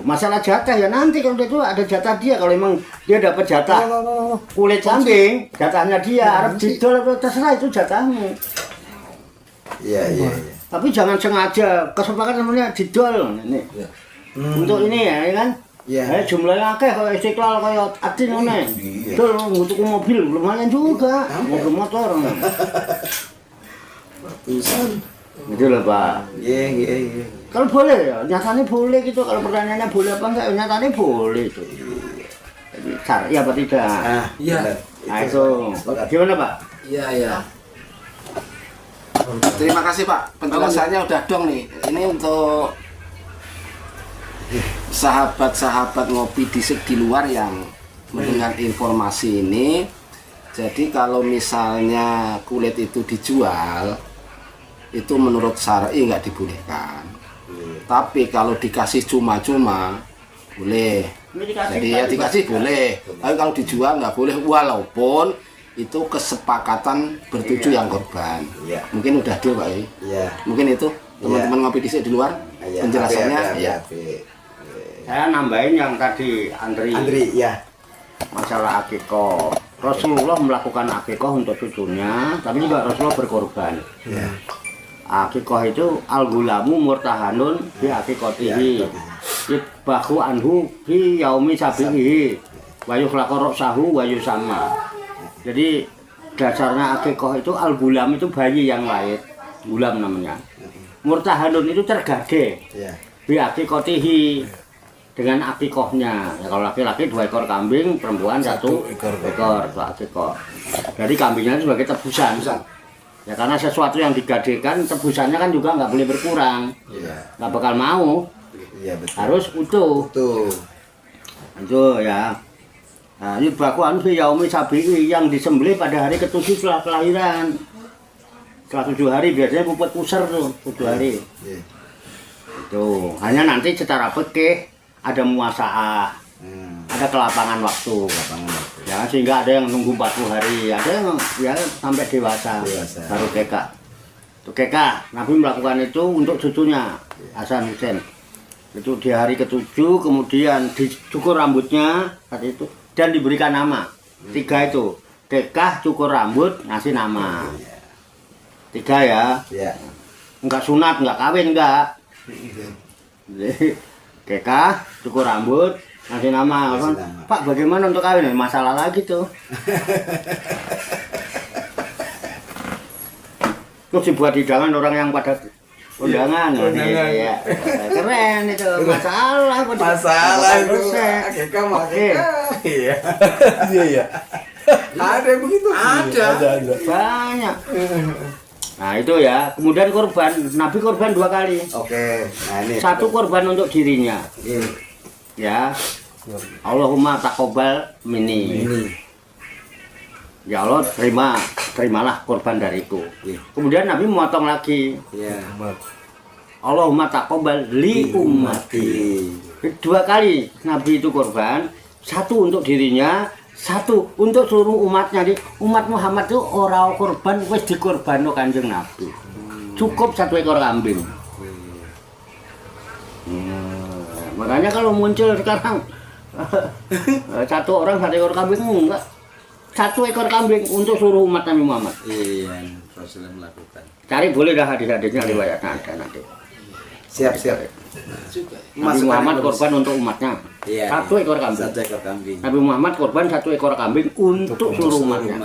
masalah jatah ya nanti kalau itu ada jatah dia, kalau memang dia dapat jatah kulit kambing, jatahnya dia harap didol atau terserah, itu jatahmu. Iya. Tapi jangan sengaja kesepakatan sebenarnya didol ini. Iya. Untuk ini ya kan. Iya. Jumlahnya akeh kalau Istiqlal kayak Atin ngene. Dol ngutuk mobil lumayan juga, mobil motor. Gitu loh Pak. Iya. Kalau boleh ya, nyatanya boleh gitu. Kalau pertanyaannya boleh apa enggak, nyatanya boleh itu. Jadi syar'i apa tidak? Iya. Nah itu, gimana Pak? Iya. Terima kasih Pak, penjelasannya udah dong nih. Ini untuk sahabat-sahabat ngopi disik di luar yang mendengar informasi ini. Jadi kalau misalnya kulit itu dijual, itu menurut syar'i nggak dibolehkan. Tapi kalau dikasih cuma-cuma boleh. Jadi ya dikasih boleh. Tapi kalau dijual nggak boleh, walaupun itu kesepakatan bertujuh yang korban. Iya. Mungkin udah deal Pak. Iya. Mungkin itu teman-teman ngopi disik di luar penjelasannya ya. Saya nambahin yang tadi Andri, ya. masalah akikoh. Rasulullah melakukan akikoh untuk cucunya, tapi juga Rasulullah berkorban. Iya. Akikoh itu al-gulamu murtahanun bi akikotihi. Yitbahu anhu fi yaumi sabihi. Wa yukhlaqu ra'sahu wa yusama. Jadi dasarnya akikoh itu al-gulam itu bayi yang lahir. Gulam namanya. Murtahanun itu tergade. Iya. biakikotihi dengan akikohnya. Ya, kalau laki-laki 2 ekor kambing, perempuan 1 ekor, 2 ekor. Jadi kambingnya itu sebagai tebusan. Ya karena sesuatu yang digadekan, tebusannya kan juga nggak boleh berkurang. Nggak bakal mau. Iya betul. Harus utuh. Betul. Itu ya. Nah, ini baku anu fi yaumi sabi'i yang disembelih pada hari ke-7 setelah kelahiran. Setelah 7 hari biasanya puput puser tuh 7 hari. Iya. Itu hanya nanti secara fikih ada muasaah, ada kelapangan waktu. Ya, sehingga ada yang nunggu 40 hari, ada yang ya sampai dewasa. Baru keka. Itu keka, Nabi melakukan itu untuk cucunya Hasan Husain. Itu di hari ke-7 kemudian dicukur rambutnya saat itu dan diberikan nama. 3 itu, kekah, cukur rambut, ngasih nama. 3 ya. Iya. Enggak sunat, enggak kawin, enggak. Jadi, kekah, cukur rambut, ngasih nama. Kan, Pak, bagaimana untuk kawin? Masalah lagi tuh. Terus dibuat hidangan orang yang pada undangan. Iya. Keren itu. Masalah. Masalah itu. Akikah mah iya. Iya. Ada yang begitu? Ada. Banyak. Nah itu ya, kemudian korban, Nabi korban 2 kali. Oke. Nah ini. 1 korban untuk dirinya. Ini. Ya. Allahumma taqabbal minni. Ya Allah, terimalah korban dariku. Kemudian Nabi memotong lagi. Iya. Allahumma taqabbal li ummati. 2 kali Nabi itu korban, 1 untuk dirinya, 1 untuk seluruh umatnya. Di umat Muhammad itu orang korban wis dikorbanno Kanjeng Nabi. Cukup 1 ekor kambing. Makanya kalau muncul sekarang 1 orang 1 ekor kambing enggak. 1 ekor kambing untuk seluruh umat Nabi Muhammad. Iya, Rasulullah melakukan. Cari boleh dah hadis-hadisnya riwayatnya ada nanti. Siap. Nabi Muhammad korban untuk umatnya. Iya. 1 ekor kambing. 1 ekor kambing. Nabi Muhammad korban 1 ekor kambing untuk seluruh umatnya.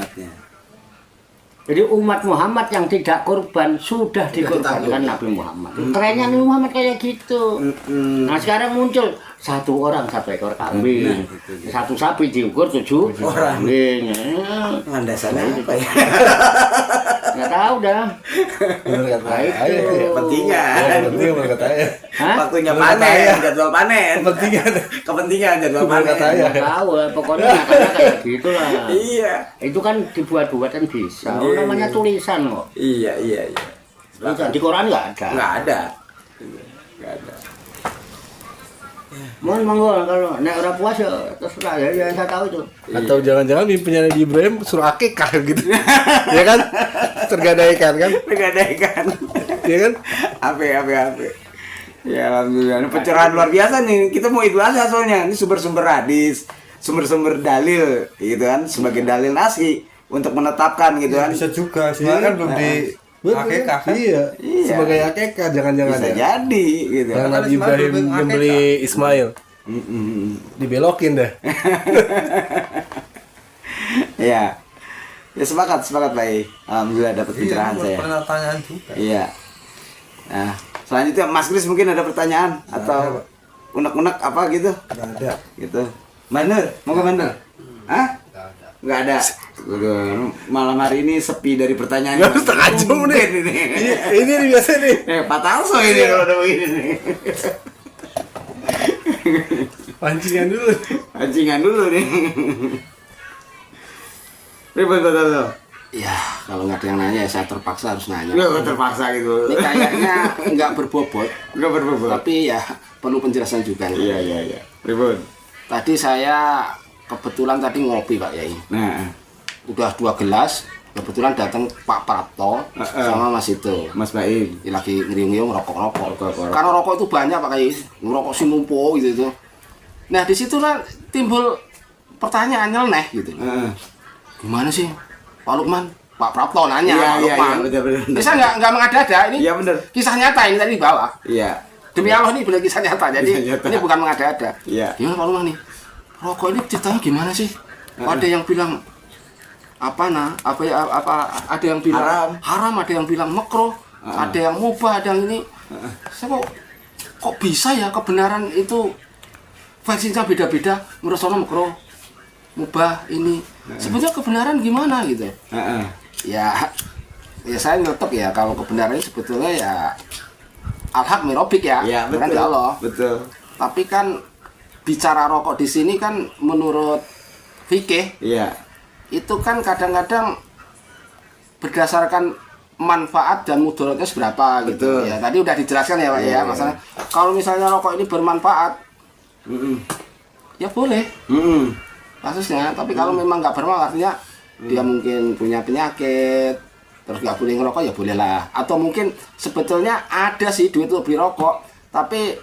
Jadi umat Muhammad yang tidak korban sudah dikorbankan Nabi Muhammad. Kerennya Nabi Muhammad kayak gitu. Nah sekarang muncul 1 orang 1 ekor kambing, 1 sapi diukur 7 kambing. Landasannya apa ya? Nggak tahu dah. Bener kata Nah, itu. ayah. Kepentingan. Penting bener kata ayah. Hah? Waktunya Bener kata panen, ayah. jadwal panen. Kepentingan. Jadwal Bener panen. kata ayah. Nggak tahu lah, pokoknya nyatanya kayak gitu lah. Iya. Itu kan dibuat-buat kan bisa. Oh, namanya tulisan kok. Iya. Di koran nggak ada. Nggak ada. Nggak ada. Mohon monggo kalau nek ora puas ya terserah ya yang saya tahu itu. Atau jangan-jangan mimpinya Nabi Ibrahim suruh akikah gitu. Ya kan? Tergadaikan kan? Pegadaikan. Ya kan? Apa. Ya alhamdulillah. Ini pencerahan luar biasa nih. Kita mau itu aja soalnya. Ini sumber-sumber hadis, sumber-sumber dalil, gitu kan? Sebagai dalil nasi untuk menetapkan gitu kan. Bisa juga sih, kan belum di akikah kan? Iya. Iya. Sebagai akikah jangan-jangan Bisa ya. jadi gitu. Yang Nabi Ismail Ibrahim belum membeli Ismail. Dibelokin dah. Iya. Ya sepakat Pak. Alhamdulillah dapat pencerahan Iya, saya. pertanyaan juga. Iya. Nah, selanjutnya Mas Kris mungkin ada pertanyaan atau unek-unek apa gitu? Nggak ada. Gitu. Manur, mau ke Manur? Hah? Nggak ada. Udah, malam hari ini sepi dari pertanyaan. Nggak, setengah jam nih. Ini. Ini nih biasa nih. Pak Tarso ini kalau udah begini nih. Pancingan dulu. Pancingan dulu nih. Ribet Pak Tarso. Ya, kalau nggak ada yang nanya ya saya terpaksa harus nanya. Nggak terpaksa gitu. Ini kayaknya nggak berbobot, Nggak berbobot. tapi ya perlu penjelasan juga. Iya. Ribet. Tadi saya kebetulan tadi ngopi Pak Yai. Nah, Udah 2 gelas, kebetulan datang Pak Prapto sama Mas itu. Mas Baim. Dia lagi ngeriung-ngeriung rokok-rokok. Karena rokok itu banyak Pak Yai, ngerokok si numpo gitu. Nah di situ lah timbul pertanyaan nyeleneh gitu. Gimana sih Pak Lukman? Pak Prapto nanya Iya, Pak Lukman. benar. Bisa nggak mengada-ada ini? Iya benar. Kisah nyata ini tadi di bawah. Iya. Demi Allah ini benar kisah nyata. Jadi Kisah nyata. ini bukan mengada-ada. Iya. Gimana Pak Lukman nih? Rokok ini ceritanya gimana sih? Ada yang bilang ada yang bilang haram, ada yang bilang makruh, ada yang mubah, ada yang ini. Saya kok kok bisa ya kebenaran itu versinya beda-beda, menurut sono makruh, mubah ini. Sebetulnya kebenaran gimana gitu? Ya saya nyetok ya kalau kebenarannya sebetulnya ya al-haq mirobik ya, betul. dari Allah. Betul. Tapi kan bicara rokok di sini kan menurut fikih Iya. itu kan kadang-kadang berdasarkan manfaat dan mudaratnya seberapa gitu. Betul. Ya tadi udah dijelaskan ya Pak Iya, ya, masalah kalau misalnya rokok ini bermanfaat ya boleh kasusnya, tapi kalau memang nggak bermanfaat artinya dia mungkin punya penyakit terus nggak boleh ngerokok ya bolehlah, atau mungkin sebetulnya ada sih duit lebih rokok tapi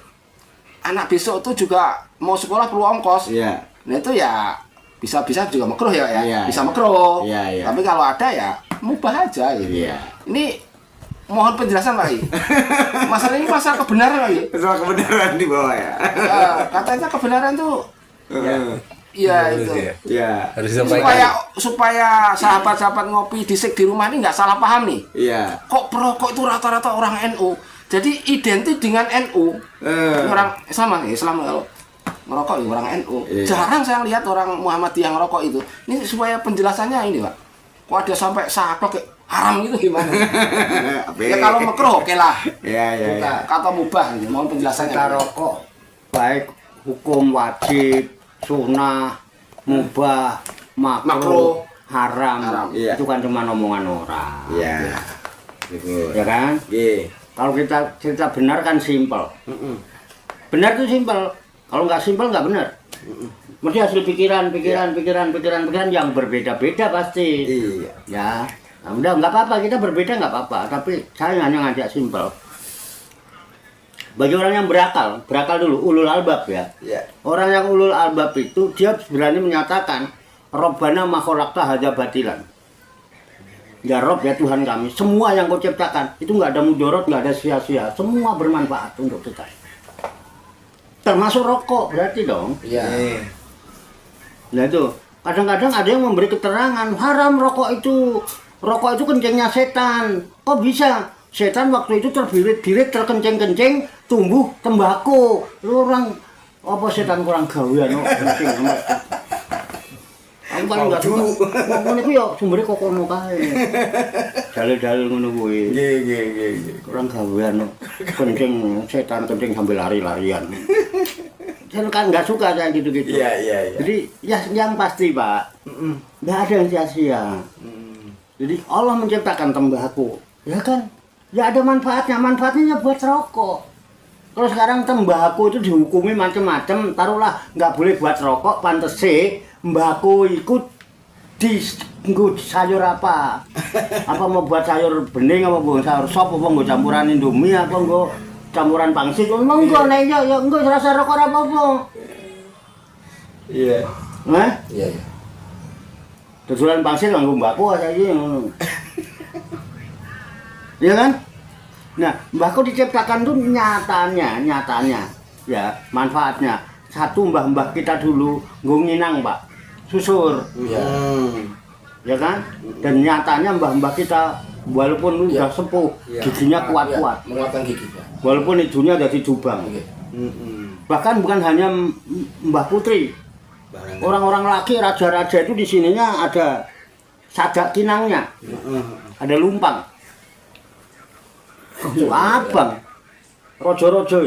anak besok itu juga mau sekolah perlu ongkos. Iya. Nah itu ya bisa juga makruh ya, Iya, bisa iya. makruh. Iya, iya. Tapi kalau ada ya mubah aja gitu. Iya. Ini mohon penjelasan Pak I. Masalah ini masalah kebenaran Pak I. Soal kebenaran di bawah ya. Katanya kebenaran tuh iya itu. Iya. Harus disampaikan. Supaya sahabat-sahabat ngopi disik di rumah ini nggak salah paham nih. Iya. Kok perokok itu rata-rata orang NU. Jadi identik dengan NU. Orang Islam kalau ngerokok ya orang NU. Iya. Jarang saya lihat orang Muhammadiyah ngerokok itu. Ini supaya penjelasannya ini Pak. Kok ada sampai saklek kayak haram gitu gimana? Ya kalau makruh oke lah. Iya. Kata mubah gitu. Mohon penjelasannya. Kita rokok baik hukum wajib, sunnah, mubah, Makruh, makruh, haram. Iya. Itu kan cuma omongan orang. Iya. Betul. Ya kan? Iya. Kalau kita cerita benar kan simpel. Benar itu simpel. Kalau nggak simpel nggak benar. Mesti hasil pikiran yang berbeda-beda pasti. Iya. Ya, nah, udah nggak apa-apa, kita berbeda nggak apa-apa. Tapi saya hanya ngajak simpel. Bagi orang yang berakal dulu, ulul albab ya. Iya. Orang yang ulul albab itu dia berani menyatakan, Robbana ma khalaqta hadza batilan. Ya Rob ya Tuhan kami, semua yang kau ciptakan itu nggak ada mudarat, nggak ada sia-sia, semua bermanfaat untuk kita. Termasuk rokok berarti dong. Iya. Nah itu kadang-kadang ada yang memberi keterangan haram rokok itu kencingnya setan. Kok bisa? Setan waktu itu terbirit-birit, terkencing-kencing, tumbuh tembakau. Lu orang apa setan kurang gawean no, kencing amat. Aku kan enggak suka. Ngono iku ya sumbere kok kono kae. Dalil-dalil ngono kuwi. Nggih. Kurang gawean no. Kencing setan kencing sambil lari-larian. Saya kan nggak suka kayak gitu-gitu. Iya. Jadi ya yang pasti Pak, nggak ada yang sia-sia. Jadi Allah menciptakan tembakau, ya kan? Ya ada manfaatnya buat rokok. Kalau sekarang tembakau itu dihukumi macam-macam, taruhlah nggak boleh buat rokok, pantes sih tembakau ikut di sayur apa? Apa mau buat sayur bening, apa mau sayur sop, apa mau campuran Indomie, apa mau campuran pangsit, memang enggak nek ya enggak rasa rokok apa-apa. Iya. Hah? Iya. Dodolan pangsit nganggo mbako saiki ngono. Iya kan? Nah, mbako diciptakan tuh nyatanya ya, manfaatnya. Satu mbah-mbah kita dulu nggo nginang, Pak. Susur. Iya. Ya kan? Dan nyatanya mbah-mbah kita walaupun udah sepuh, giginya kuat-kuat. Menguatkan gigi Pak. Walaupun hidungnya jadi jubang. Bahkan bukan hanya Mbah Putri. Orang-orang laki raja-raja itu di sininya ada sadak kinangnya. Ada lumpang. Abang. Rojo-rojo.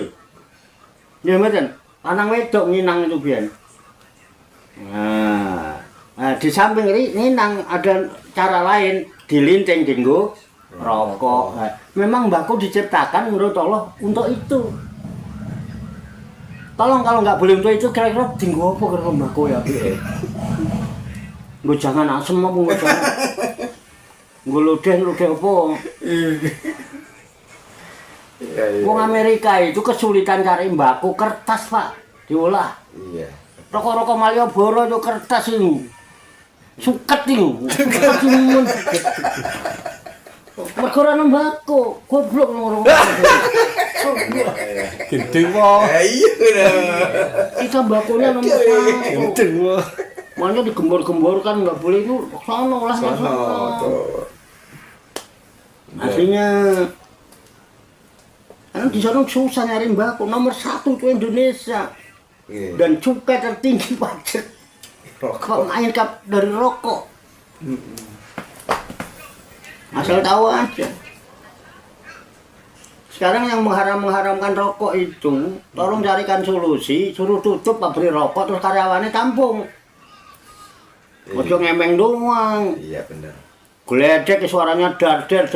Ya mboten. Lanang wedok nginang itu biyen. Nah, di samping nginang ada cara lain, dilinting dinggo rokok. Nah, memang mbahku diciptakan menurut Allah untuk itu. Tolong kalau nggak boleh untuk itu kira-kira dinggo apa kira mbahku ya? Nggo jangan asem apa nggo jangan. Nggo lodeh apa? Wong Amerika itu kesulitan cari mbahku kertas, Pak, diolah. Iya. Rokok-rokok Malioboro itu kertas itu. Suket itu. Mergo ora nembako, goblok ngono. Gede kok. Iya bener. Kita bakunya nomor 1. Gede kok. Makanya digembor-gembor kan nggak boleh itu sono lah kan sono. Aslinya Karena di sana susah nyari mbako. Nomor 1 itu Indonesia. Dan cukai tertinggi pajak. Pemain dari rokok. Asal tahu aja. Sekarang yang mengharamkan rokok itu, tolong carikan solusi, suruh tutup pabrik rokok terus karyawannya tampung. Ojo ngemeng doang. Iya benar. Geledek suaranya darder,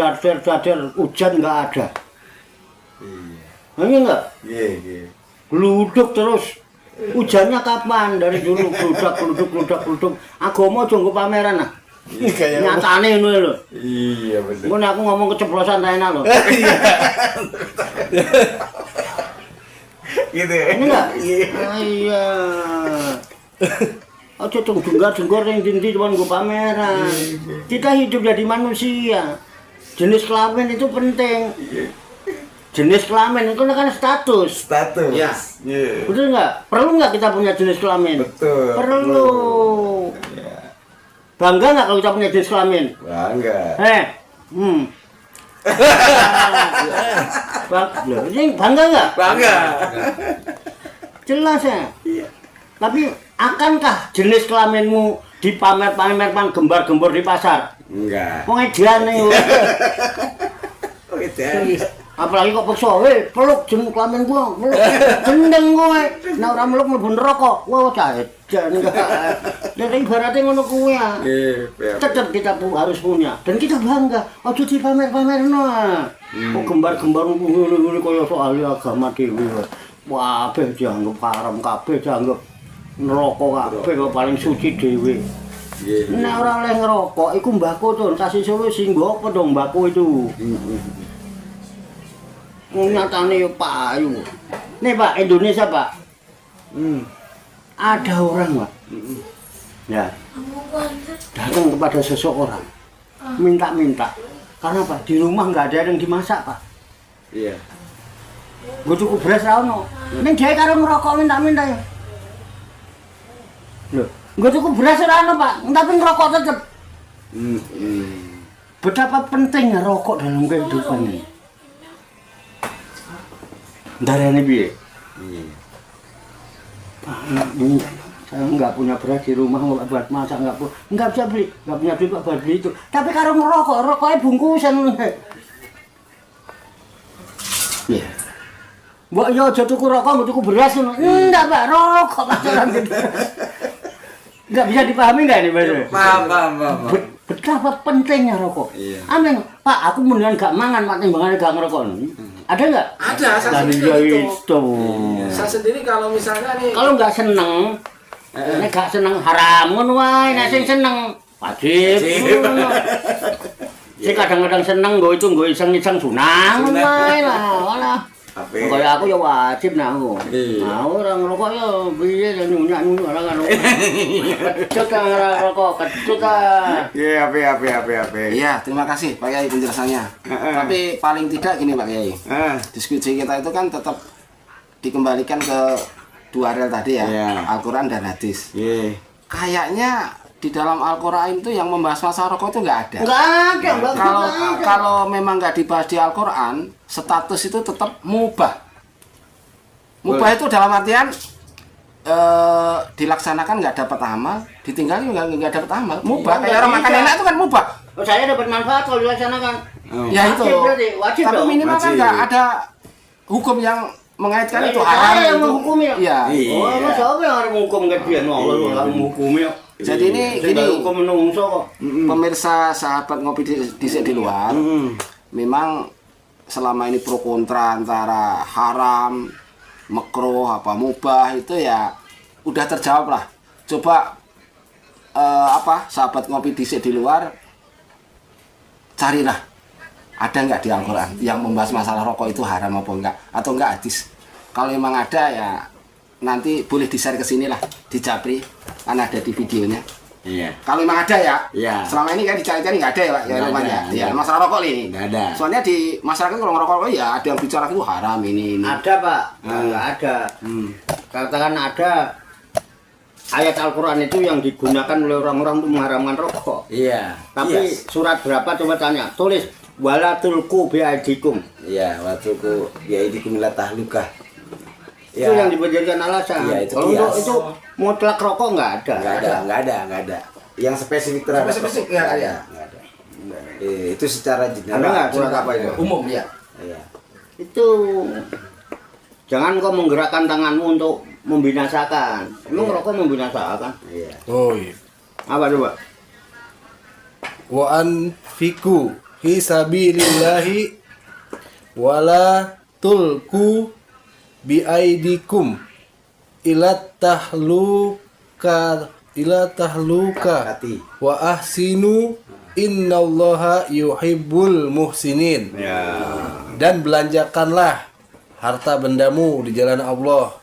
hujan nggak ada. Iya. Enggak? Iya. Gluduk terus. Hujannya kapan? Dari dulu gluduk. Agama aja nggo pameran ah. Nyatane ngono lho. Iya benar. Ngono aku ngomong keceplosan ta enak lho. Gitu ya. Ini enggak? Iya. Ojo jenggar yang dindi cuma nggo pameran. Kita hidup jadi manusia. Jenis kelamin itu penting. Jenis kelamin itu kan status. Ya. Betul nggak? Perlu nggak kita punya jenis kelamin? Betul. Perlu. Bangga nggak kalau kita punya jenis kelamin? Bangga. Ini bangga nggak? Bangga. Jelas ya. Tapi akankah jenis kelaminmu dipamer-pamerkan gembar-gembor di pasar? Enggak. Wong ediane yo. Apalagi kok paksa, peluk jeneng kelamin gua, peluk. Gendeng kowe. Nek ora meluk mlebu neraka. Wah, cah edan enggak. Jadi ibaratnya ngono kuwi ya. Tetap kita harus punya dan kita bangga. Ojo dipamer-pamerno. Kok gembar-gembar ngene kaya soal agama dhewe. Wah, kabeh dianggap haram, kabeh dianggap neraka kabeh kok paling suci dhewe. Nek ora oleh ngerokok iku mbako to, kasih solusi nggo apa dong mbako itu. Nyatane yo payu. Nih Pak, Indonesia Pak. Ada orang Pak. Ya. Datang kepada seseorang. Minta-minta. Karena Pak, di rumah nggak ada yang dimasak Pak. Iya. Gue cukup beras ra ono. Ning dhewe karo ngerokok minta-minta ya. Loh, gue cukup beras ra ono Pak, tapi ngerokok tetep. Betapa pentingnya rokok dalam kehidupan ini. Darahnya piye? Pak, ini saya nggak punya beras di rumah, nggak buat masak, nggak bisa beli, nggak punya duit buat beli itu. Tapi kalau ngerokok, rokoknya bungkusan. Iya. Mbak yo aja tuku rokok, mbok tuku beras ngono. Enggak, Pak, rokok pacaran gitu. Enggak bisa dipahami enggak ini, Mas? Paham. Betapa pentingnya rokok. Iya. Amin, Pak, aku mendingan gak mangan, Pak, timbangannya gak ngerokok. Ada enggak? Ada, saya Dari sendiri itu. Saya sendiri kalau misalnya nih Kalau nggak seneng, nek gak seneng haram ngono wae, nek sing seneng wajib. Ngono. Sing kadang-kadang seneng nggo itu nggo iseng-iseng sunang ngono wae lah. Kaya aku ya wajib nak aku. Nah, orang ngerokok ya piye nyunyak-nyunyak ora kan. Kecut ngerokok, kecut ah. Iya, apa. Iya, terima kasih Pak Kiai penjelasannya. Tapi paling tidak gini Pak Kiai. Diskusi kita itu kan tetap dikembalikan ke dua rel tadi ya, Iya. Al-Quran dan hadis. Iya. Kayaknya di dalam Al-Quran itu yang membahas masalah rokok itu nggak ada. Enggak ada, Mbak. Kalau memang nggak dibahas di Al-Quran, status itu tetap mubah. Mubah itu dalam artian dilaksanakan nggak dapat amal, ditinggal juga nggak dapat amal. Mubah, kayak orang makan enak itu kan mubah. Oh, saya dapat manfaat kalau dilaksanakan. Ya itu. Wajib berarti, wajib Tapi dong. minimal kan Wajib. nggak ada hukum yang mengaitkan itu Saya haram yang itu. menghukumi. Iya. Oh, emang siapa yang harus menghukum ke dia? Allah yang menghukumi. Jadi ini gini, hukum menungso kok. pemirsa sahabat ngopi di luar, memang selama ini pro kontra antara haram, makruh, apa mubah itu ya udah terjawab lah. Coba sahabat ngopi di luar carilah ada nggak di Al-Quran yang membahas masalah rokok itu haram apa enggak, atau enggak hadis. Kalau memang ada ya nanti boleh di-share ke sini lah di Japri, kan ada di videonya. Iya. Kalau memang ada ya. Iya. Selama ini kan dicari-cari nggak ada ya Pak, ya Nggak namanya. ada, Ya iya. masalah rokok nih. Nggak ada. Soalnya di masyarakat kalau ngerokok ya ada yang bicara itu haram ini. Ada Pak, enggak ada. Katakan ada ayat Al-Quran itu yang digunakan oleh orang-orang untuk mengharamkan rokok. Iya. Tapi surat berapa coba tanya, tulis wala tulku biaidikum. Iya, waktu ku ya ini kumila tahlukah. Itu yang dijadikan alasan. Iya, itu Kalau untuk kias. itu mutlak rokok nggak ada. Nggak ada. Yang spesifik terhadap Spesifik, rokok, nggak nggak ada. Itu secara Ada general. nggak surat apa itu? Umum ya. Iya. Itu jangan kau menggerakkan tanganmu untuk membinasakan. Emang rokok membinasakan? Iya. Oh iya. Apa coba? Wa anfiku fi sabilillahi wala tulku bi aidikum ila tahluka Hati. wa ahsinu innallaha yuhibbul muhsinin. Dan belanjakanlah harta bendamu di jalan Allah,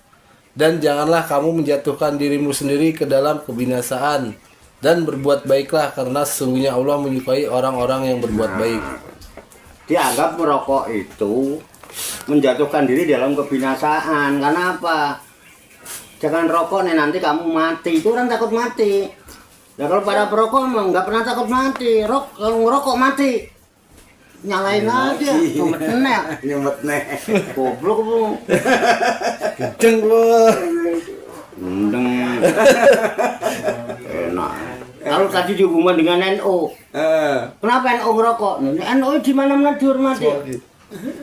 dan janganlah kamu menjatuhkan dirimu sendiri ke dalam kebinasaan, dan berbuat baiklah karena sesungguhnya Allah menyukai orang-orang yang berbuat baik. Dianggap merokok itu menjatuhkan diri dalam kebinasaan. Karena apa? Jangan rokok nih nanti kamu mati. Itu orang takut mati. Nah kalau para perokok emang nggak pernah takut mati. Kalau ngerokok mati, nyalain aja. Nyumet nih. Goblok lu. Kenceng gua. Mendeng. Enak. Kalau tadi dihubungkan dengan NU, kenapa NU ngerokok? NU di mana-mana dihormati.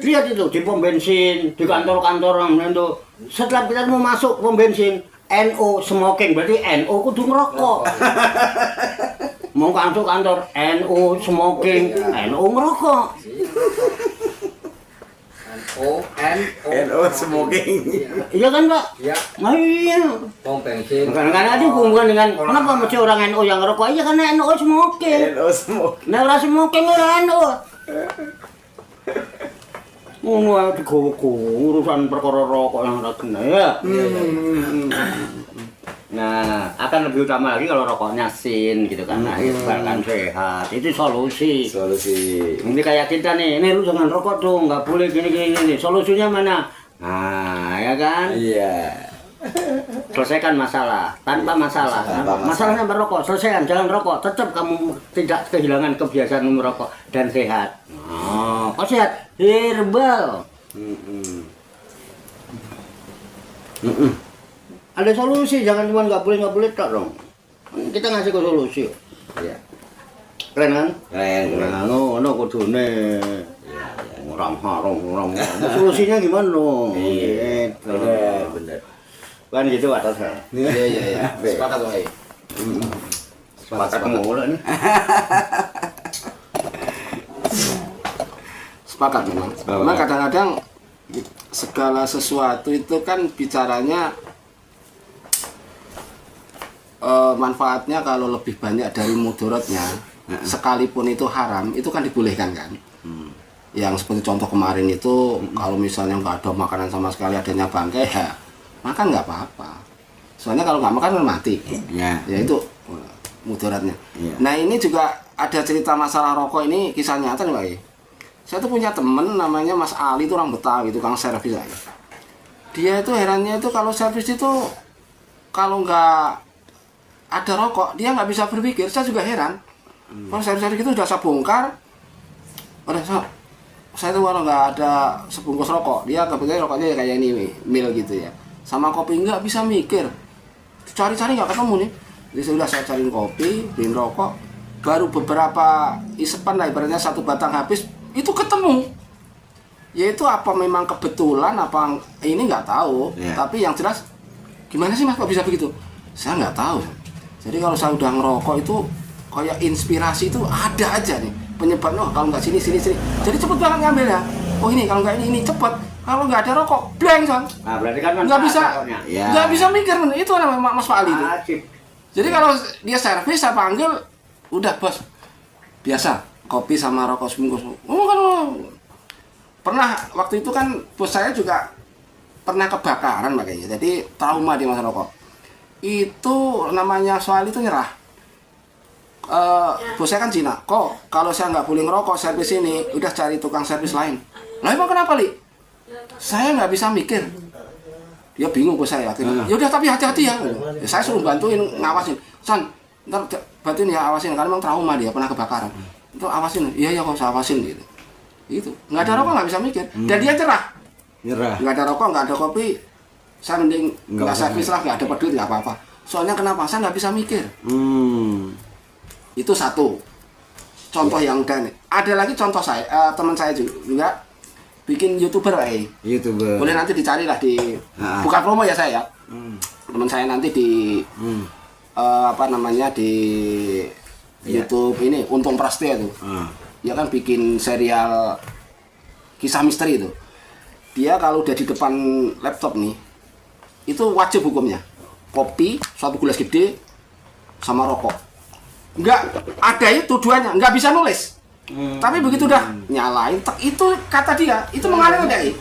Lihat itu di pom bensin, di kantor-kantor orang itu. Setelah kita mau masuk pom bensin, NU smoking, berarti NU kudu ngerokok. Mau kantor-kantor, NU smoking, NU ngerokok. NO smoking. Iya kan Pak? Iya. Nah, iya. Pom bensin. Kadang-kadang ada hubungan dengan kenapa mesti orang NU yang ngerokok? Iya karena NU smoking. NO smoking. Nah orang smoking orang NU. Ngono digowo urusan perkara rokok yang ora kena ya. Nah, akan lebih utama lagi kalau rokoknya sin gitu kan. Nah, itu kan sehat. Itu solusi. Ini kayak kita nih, ini lu jangan rokok dong, nggak boleh gini. Solusinya mana? Nah, ya kan? Iya. Selesaikan masalah, tanpa masalah. Masalahnya merokok, selesaikan, jangan rokok. Tetap kamu tidak kehilangan kebiasaan merokok dan sehat. Oh, kok sehat? Herbal. Ada solusi, jangan cuma nggak boleh tok dong. Kita ngasih ke solusi. Iya. Keren kan? Keren. Nah, no kudune. Orang haram. Solusinya gimana dong? Iya. Gitu. Bener. Kan gitu atas. Iya. Sepakat Pak. Sepakat mulu nih. Sepakat memang. Memang kadang-kadang segala sesuatu itu kan bicaranya manfaatnya kalau lebih banyak dari mudaratnya, sekalipun itu haram, itu kan dibolehkan kan. Yang seperti contoh kemarin itu, kalau misalnya nggak ada makanan sama sekali, adanya bangkai, ya makan nggak apa-apa. Soalnya kalau nggak makan kan mati. Ya. Ya itu mudaratnya. Iya. Nah ini juga ada cerita masalah rokok ini, kisah nyata nih Pak. Saya tuh punya temen namanya Mas Ali, itu orang Betawi, tukang servis aja. Dia itu herannya itu kalau servis itu kalau nggak ada rokok dia nggak bisa berpikir. Saya juga heran. Kalau servis itu udah saya bongkar, udah saya tuh kalau nggak ada sebungkus rokok, dia kebetulan rokoknya kayak ini mil gitu ya, sama kopi nggak bisa mikir. Cari-cari nggak ketemu nih. Jadi sudah saya cariin kopi, beliin rokok, baru beberapa isepan lah, ibaratnya satu batang habis itu ketemu. Yaitu apa memang kebetulan apa ini nggak tahu. Yeah. Tapi yang jelas gimana sih Mas kok bisa begitu? Saya nggak tahu. Jadi kalau saya udah ngerokok itu kayak inspirasi itu ada aja nih penyebabnya. Kalau nggak sini. Jadi cepet banget ngambil ya. Oh ini kalau nggak ini cepet. Kalau nggak ada rokok blank son. Nah, berarti kan Nggak bisa. rokoknya. Ya. Nggak bisa mikir itu namanya Mas Pak Ali itu. Wajib. Jadi kalau dia servis saya panggil, udah bos biasa kopi sama rokok sebungkus. Pernah waktu itu kan bos saya juga pernah kebakaran makanya, jadi trauma di masa rokok. Itu namanya soal itu nyerah. Bos saya kan Cina, kok kalau saya nggak boleh ngerokok servis ini, udah cari tukang servis lain. Lah emang kenapa Li? Saya nggak bisa mikir. Dia bingung bos saya akhirnya. Ya udah tapi hati-hati ya. Saya suruh bantuin ngawasin. Son, ntar bantuin ya awasin karena memang trauma dia pernah kebakaran. Itu awasin. Iya kok saya awasin gitu. Itu nggak ada rokok nggak bisa mikir. Dan dia cerah. Nyerah. Nggak ada rokok, nggak ada kopi, saya mending Nggak nggak servis lah, nggak dapat duit nggak apa-apa. Soalnya kenapa? Saya nggak bisa mikir. Itu satu contoh yang udah nih. Ada lagi contoh saya, teman saya juga bikin YouTuber YouTuber. boleh nanti dicari lah di bukan promo ya saya. Teman saya nanti di apa namanya di YouTube ini Untung Prasetya itu. Dia kan bikin serial kisah misteri itu. Dia kalau udah di depan laptop nih, itu wajib hukumnya kopi, suatu gelas gede, sama rokok. Enggak ada itu tujuannya, nggak bisa nulis. Tapi begitu udah nyalain, itu kata dia, itu mengalir aja.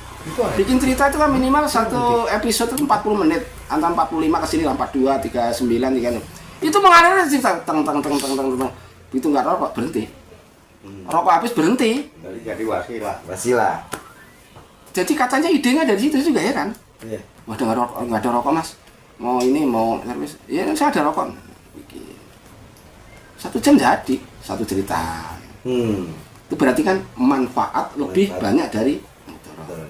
Bikin cerita itu kan minimal satu episode itu 40 menit, antara 45 ke sini lah, 42, 39, 30. Itu mengalir aja cerita, teng. Begitu nggak rokok berhenti. Rokok habis berhenti. Jadi Wasilah. Jadi katanya idenya dari situ juga ya kan? Iya. Wah, nggak ada rokok mas. Mau ini mau servis. Ya saya ada rokok. Bikin. 1 jam jadi satu cerita. Itu berarti kan manfaat lebih banyak dari motor.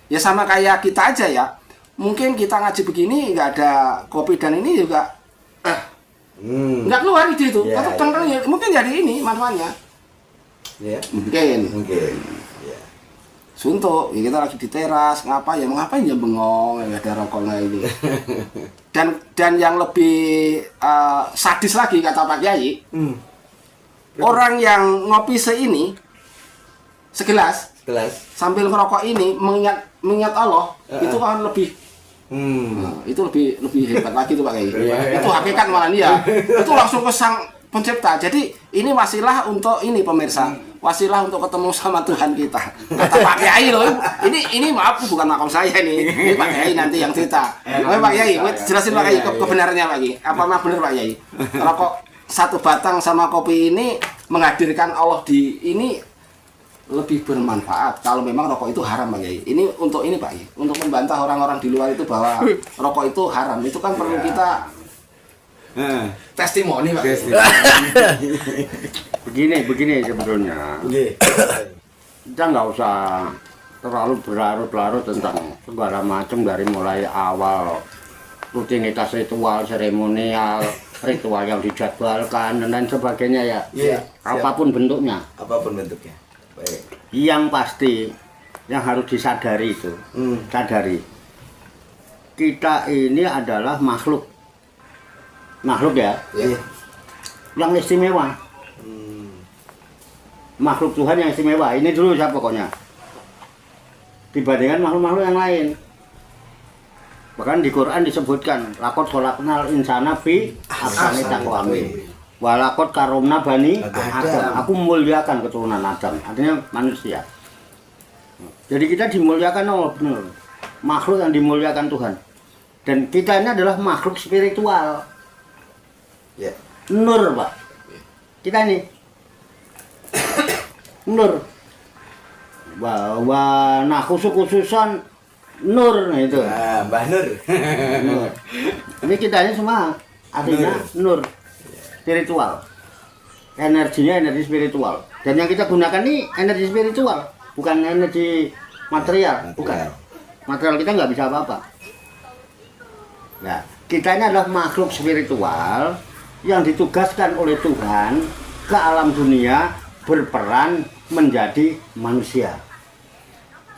Ya sama kayak kita aja ya. Mungkin kita ngaji begini nggak ada kopi dan ini juga nggak keluar ide itu. Ya, Ya. Mungkin jadi ini manfaatnya. Ya. Mungkin. Ya. Suntuk, ya kita lagi di teras, ya mau ngapain ya bengong, ya ada rokoknya ini. Dan yang lebih sadis lagi kata Pak Kiai, orang yang ngopi segelas, sambil ngerokok ini mengingat Allah, itu kan lebih, itu lebih hebat lagi tuh Pak Kiai. Itu hakikat malah dia, itu langsung ke Sang Pencipta. Jadi ini wasilah untuk ini pemirsa. Wasilah untuk ketemu sama Tuhan kita. Kata Pak Kiai loh. Ini maaf bukan makam saya nih. Ini Pak Kiai nanti yang cerita. Oke Pak Kiai, jelasin Pak Kiai kebenarannya Pak Kiai. Apa mah benar Pak Kiai? Rokok 1 batang sama kopi ini menghadirkan Allah di ini lebih bermanfaat. Kalau memang rokok itu haram Pak Kiai. Ini untuk ini Pak Kiai. Untuk membantah orang-orang di luar itu bahwa rokok itu haram. Itu kan perlu kita testimoni Pak. Begini sebetulnya. Kita nggak usah terlalu berlarut-larut tentang segala macam dari mulai awal rutinitas ritual, seremonial, ritual yang dijadwalkan dan lain sebagainya ya. Apapun bentuknya. Baik. Yang pasti yang harus disadari itu, sadari kita ini adalah makhluk ya, yang istimewa. Makhluk Tuhan yang istimewa. Ini dulu saya pokoknya. Dibandingkan makhluk-makhluk yang lain. Bahkan di Quran disebutkan, laqad khalaqnal insana fi ahsani taqwim. Wa laqad karramna bani Adam. Aku memuliakan keturunan Adam. Artinya manusia. Jadi kita dimuliakan Allah benar. Makhluk yang dimuliakan Tuhan. Dan kita ini adalah makhluk spiritual. Nur, Pak. Kita ini nur. Bahwa khususan nur itu. Mbah Nur. Nur. Ini kita ini semua artinya nur. Spiritual. Energinya energi spiritual. Dan yang kita gunakan ini energi spiritual, bukan energi material, bukan. Material kita nggak bisa apa-apa. Nah, kita ini adalah makhluk spiritual yang ditugaskan oleh Tuhan ke alam dunia berperan menjadi manusia.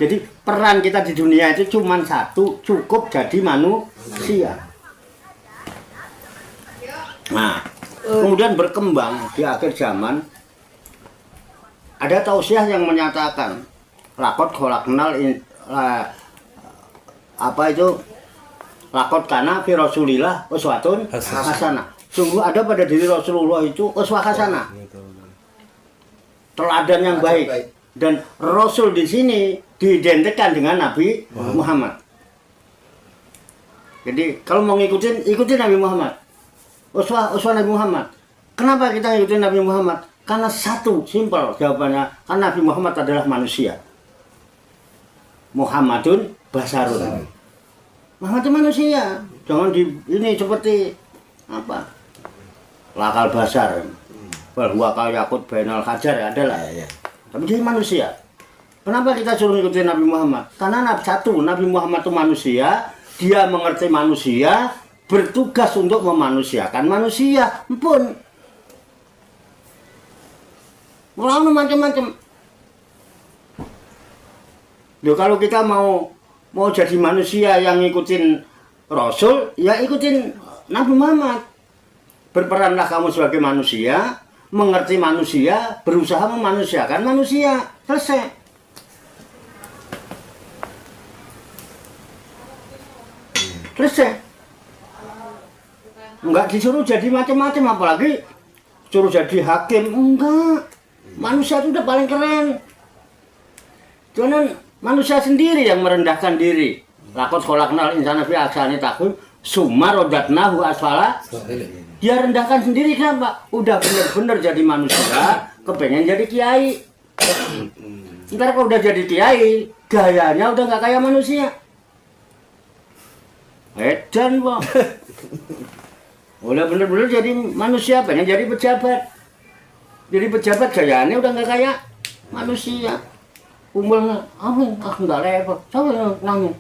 Jadi peran kita di dunia itu cuma satu, cukup jadi manusia. Nah, kemudian berkembang di akhir zaman ada tausiah yang menyatakan laqad khalaqnal laqad kana fi Rasulillah uswatun hasanah. Sungguh ada pada diri Rasulullah itu uswah hasanah. Teladan yang baik. Dan Rasul di sini diidentikan dengan Nabi Muhammad. Jadi kalau mau ikutin Nabi Muhammad. Uswah Nabi Muhammad. Kenapa kita ikutin Nabi Muhammad? Karena satu, simpel jawabannya. Karena Nabi Muhammad adalah manusia. Muhammadun basarun. Muhammad itu manusia. Jangan ini seperti apa? Lakal basar. Bahwa kal yakut bainal hajar adalah. tapi dia manusia. Kenapa kita suruh ikutin Nabi Muhammad? Karena Nabi Muhammad itu manusia, dia mengerti manusia, bertugas untuk memanusiakan manusia. Ampun. Orang macam-macam. Loh, kalau kita mau jadi manusia yang ngikutin Rasul, ya ikutin Nabi Muhammad. Berperanlah kamu sebagai manusia, mengerti manusia, berusaha memanusiakan manusia. Selesai. Selesai. Enggak disuruh jadi macam-macam, apalagi suruh jadi hakim. Enggak. Manusia itu udah paling keren. Cuman manusia sendiri yang merendahkan diri. Lakot kholaqnal insana fi ahsani taqwim summa radadnahu asfala. Dia rendahkan sendiri, kenapa? Udah bener-bener jadi manusia, kepengen jadi kiai. Ntar kalau udah jadi kiai, gayanya udah nggak kayak manusia. Edan, Pak. Udah bener-bener jadi manusia, pengen jadi pejabat. Jadi pejabat gayanya udah nggak kayak manusia. Umurnya, aku nggak level. Siapa yang nangis?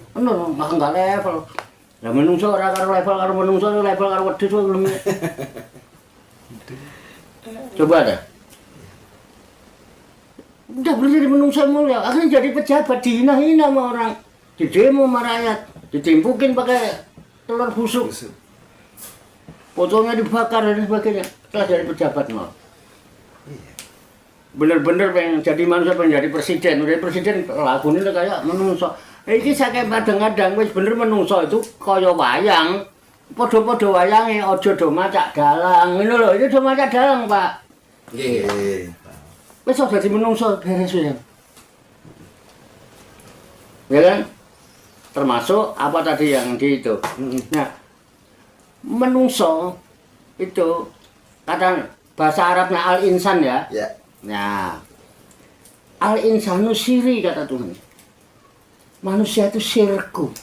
Aku nggak level. Lah menungso ora karo level karo menungso, level karo wedhus belum. Coba dah. Udah bener jadi menungso mulia, akhirnya jadi pejabat, dihina-hina sama orang. Di demo sama rakyat, ditimpukin pakai telur busuk. Fotonya dibakar dan sebagainya. Setelah jadi pejabat mau. Bener-bener pengen jadi manusia, pengen jadi presiden. Udah presiden lagunya kayak menungso. Iki saking kadang-kadang wis bener menungso itu kaya wayang. Padha-padha wayange aja do macak dalang. Ngono lho, iki do macak dalang, Pak. Nggih. Wis aja dadi menungso beres wis. Ya kan? Termasuk apa tadi yang di itu. Nah, menungso itu kata bahasa Arabnya al-insan ya. Ya. Nah, al-insanu siri kata Tuhan. Manusia itu sirku.